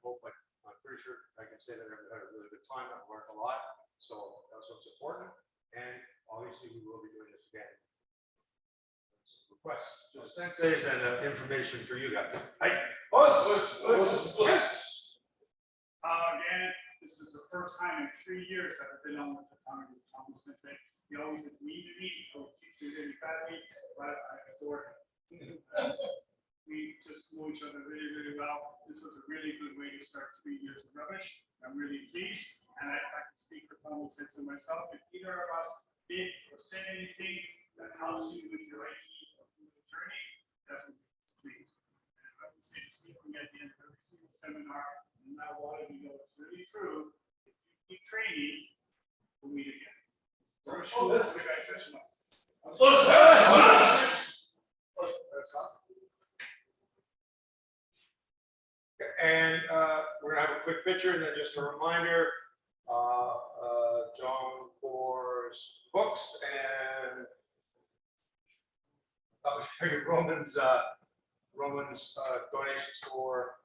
hope, I'm pretty sure I can say that I've had a really good time. I've learned a lot. So that's what's important. And obviously we will be doing this again. Requests to the senseis and information for you guys. Again, this is the first time in 3 years that I've been on with the Thambu Sensei. He always is mean to me, oh, he's really bad at me, but I adore him. We just know each other really, really well. This was a really good way to start 3 years of rubbish. I'm really pleased, and I can speak for Thambu Sensei myself. If either of us did or said anything that helps you with your IT or with the journey, that would be pleased. And I would say the same thing at the end of every single seminar. And now a lot of you know it's really true. If you keep training, we'll meet again. And we're gonna have a quick picture, and then just a reminder, John Cor's books and Roman's donations for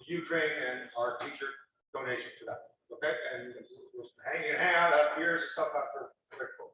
Ukraine and our teacher donation to that. Okay, and we'll hang out up here and stuff after. Very cool.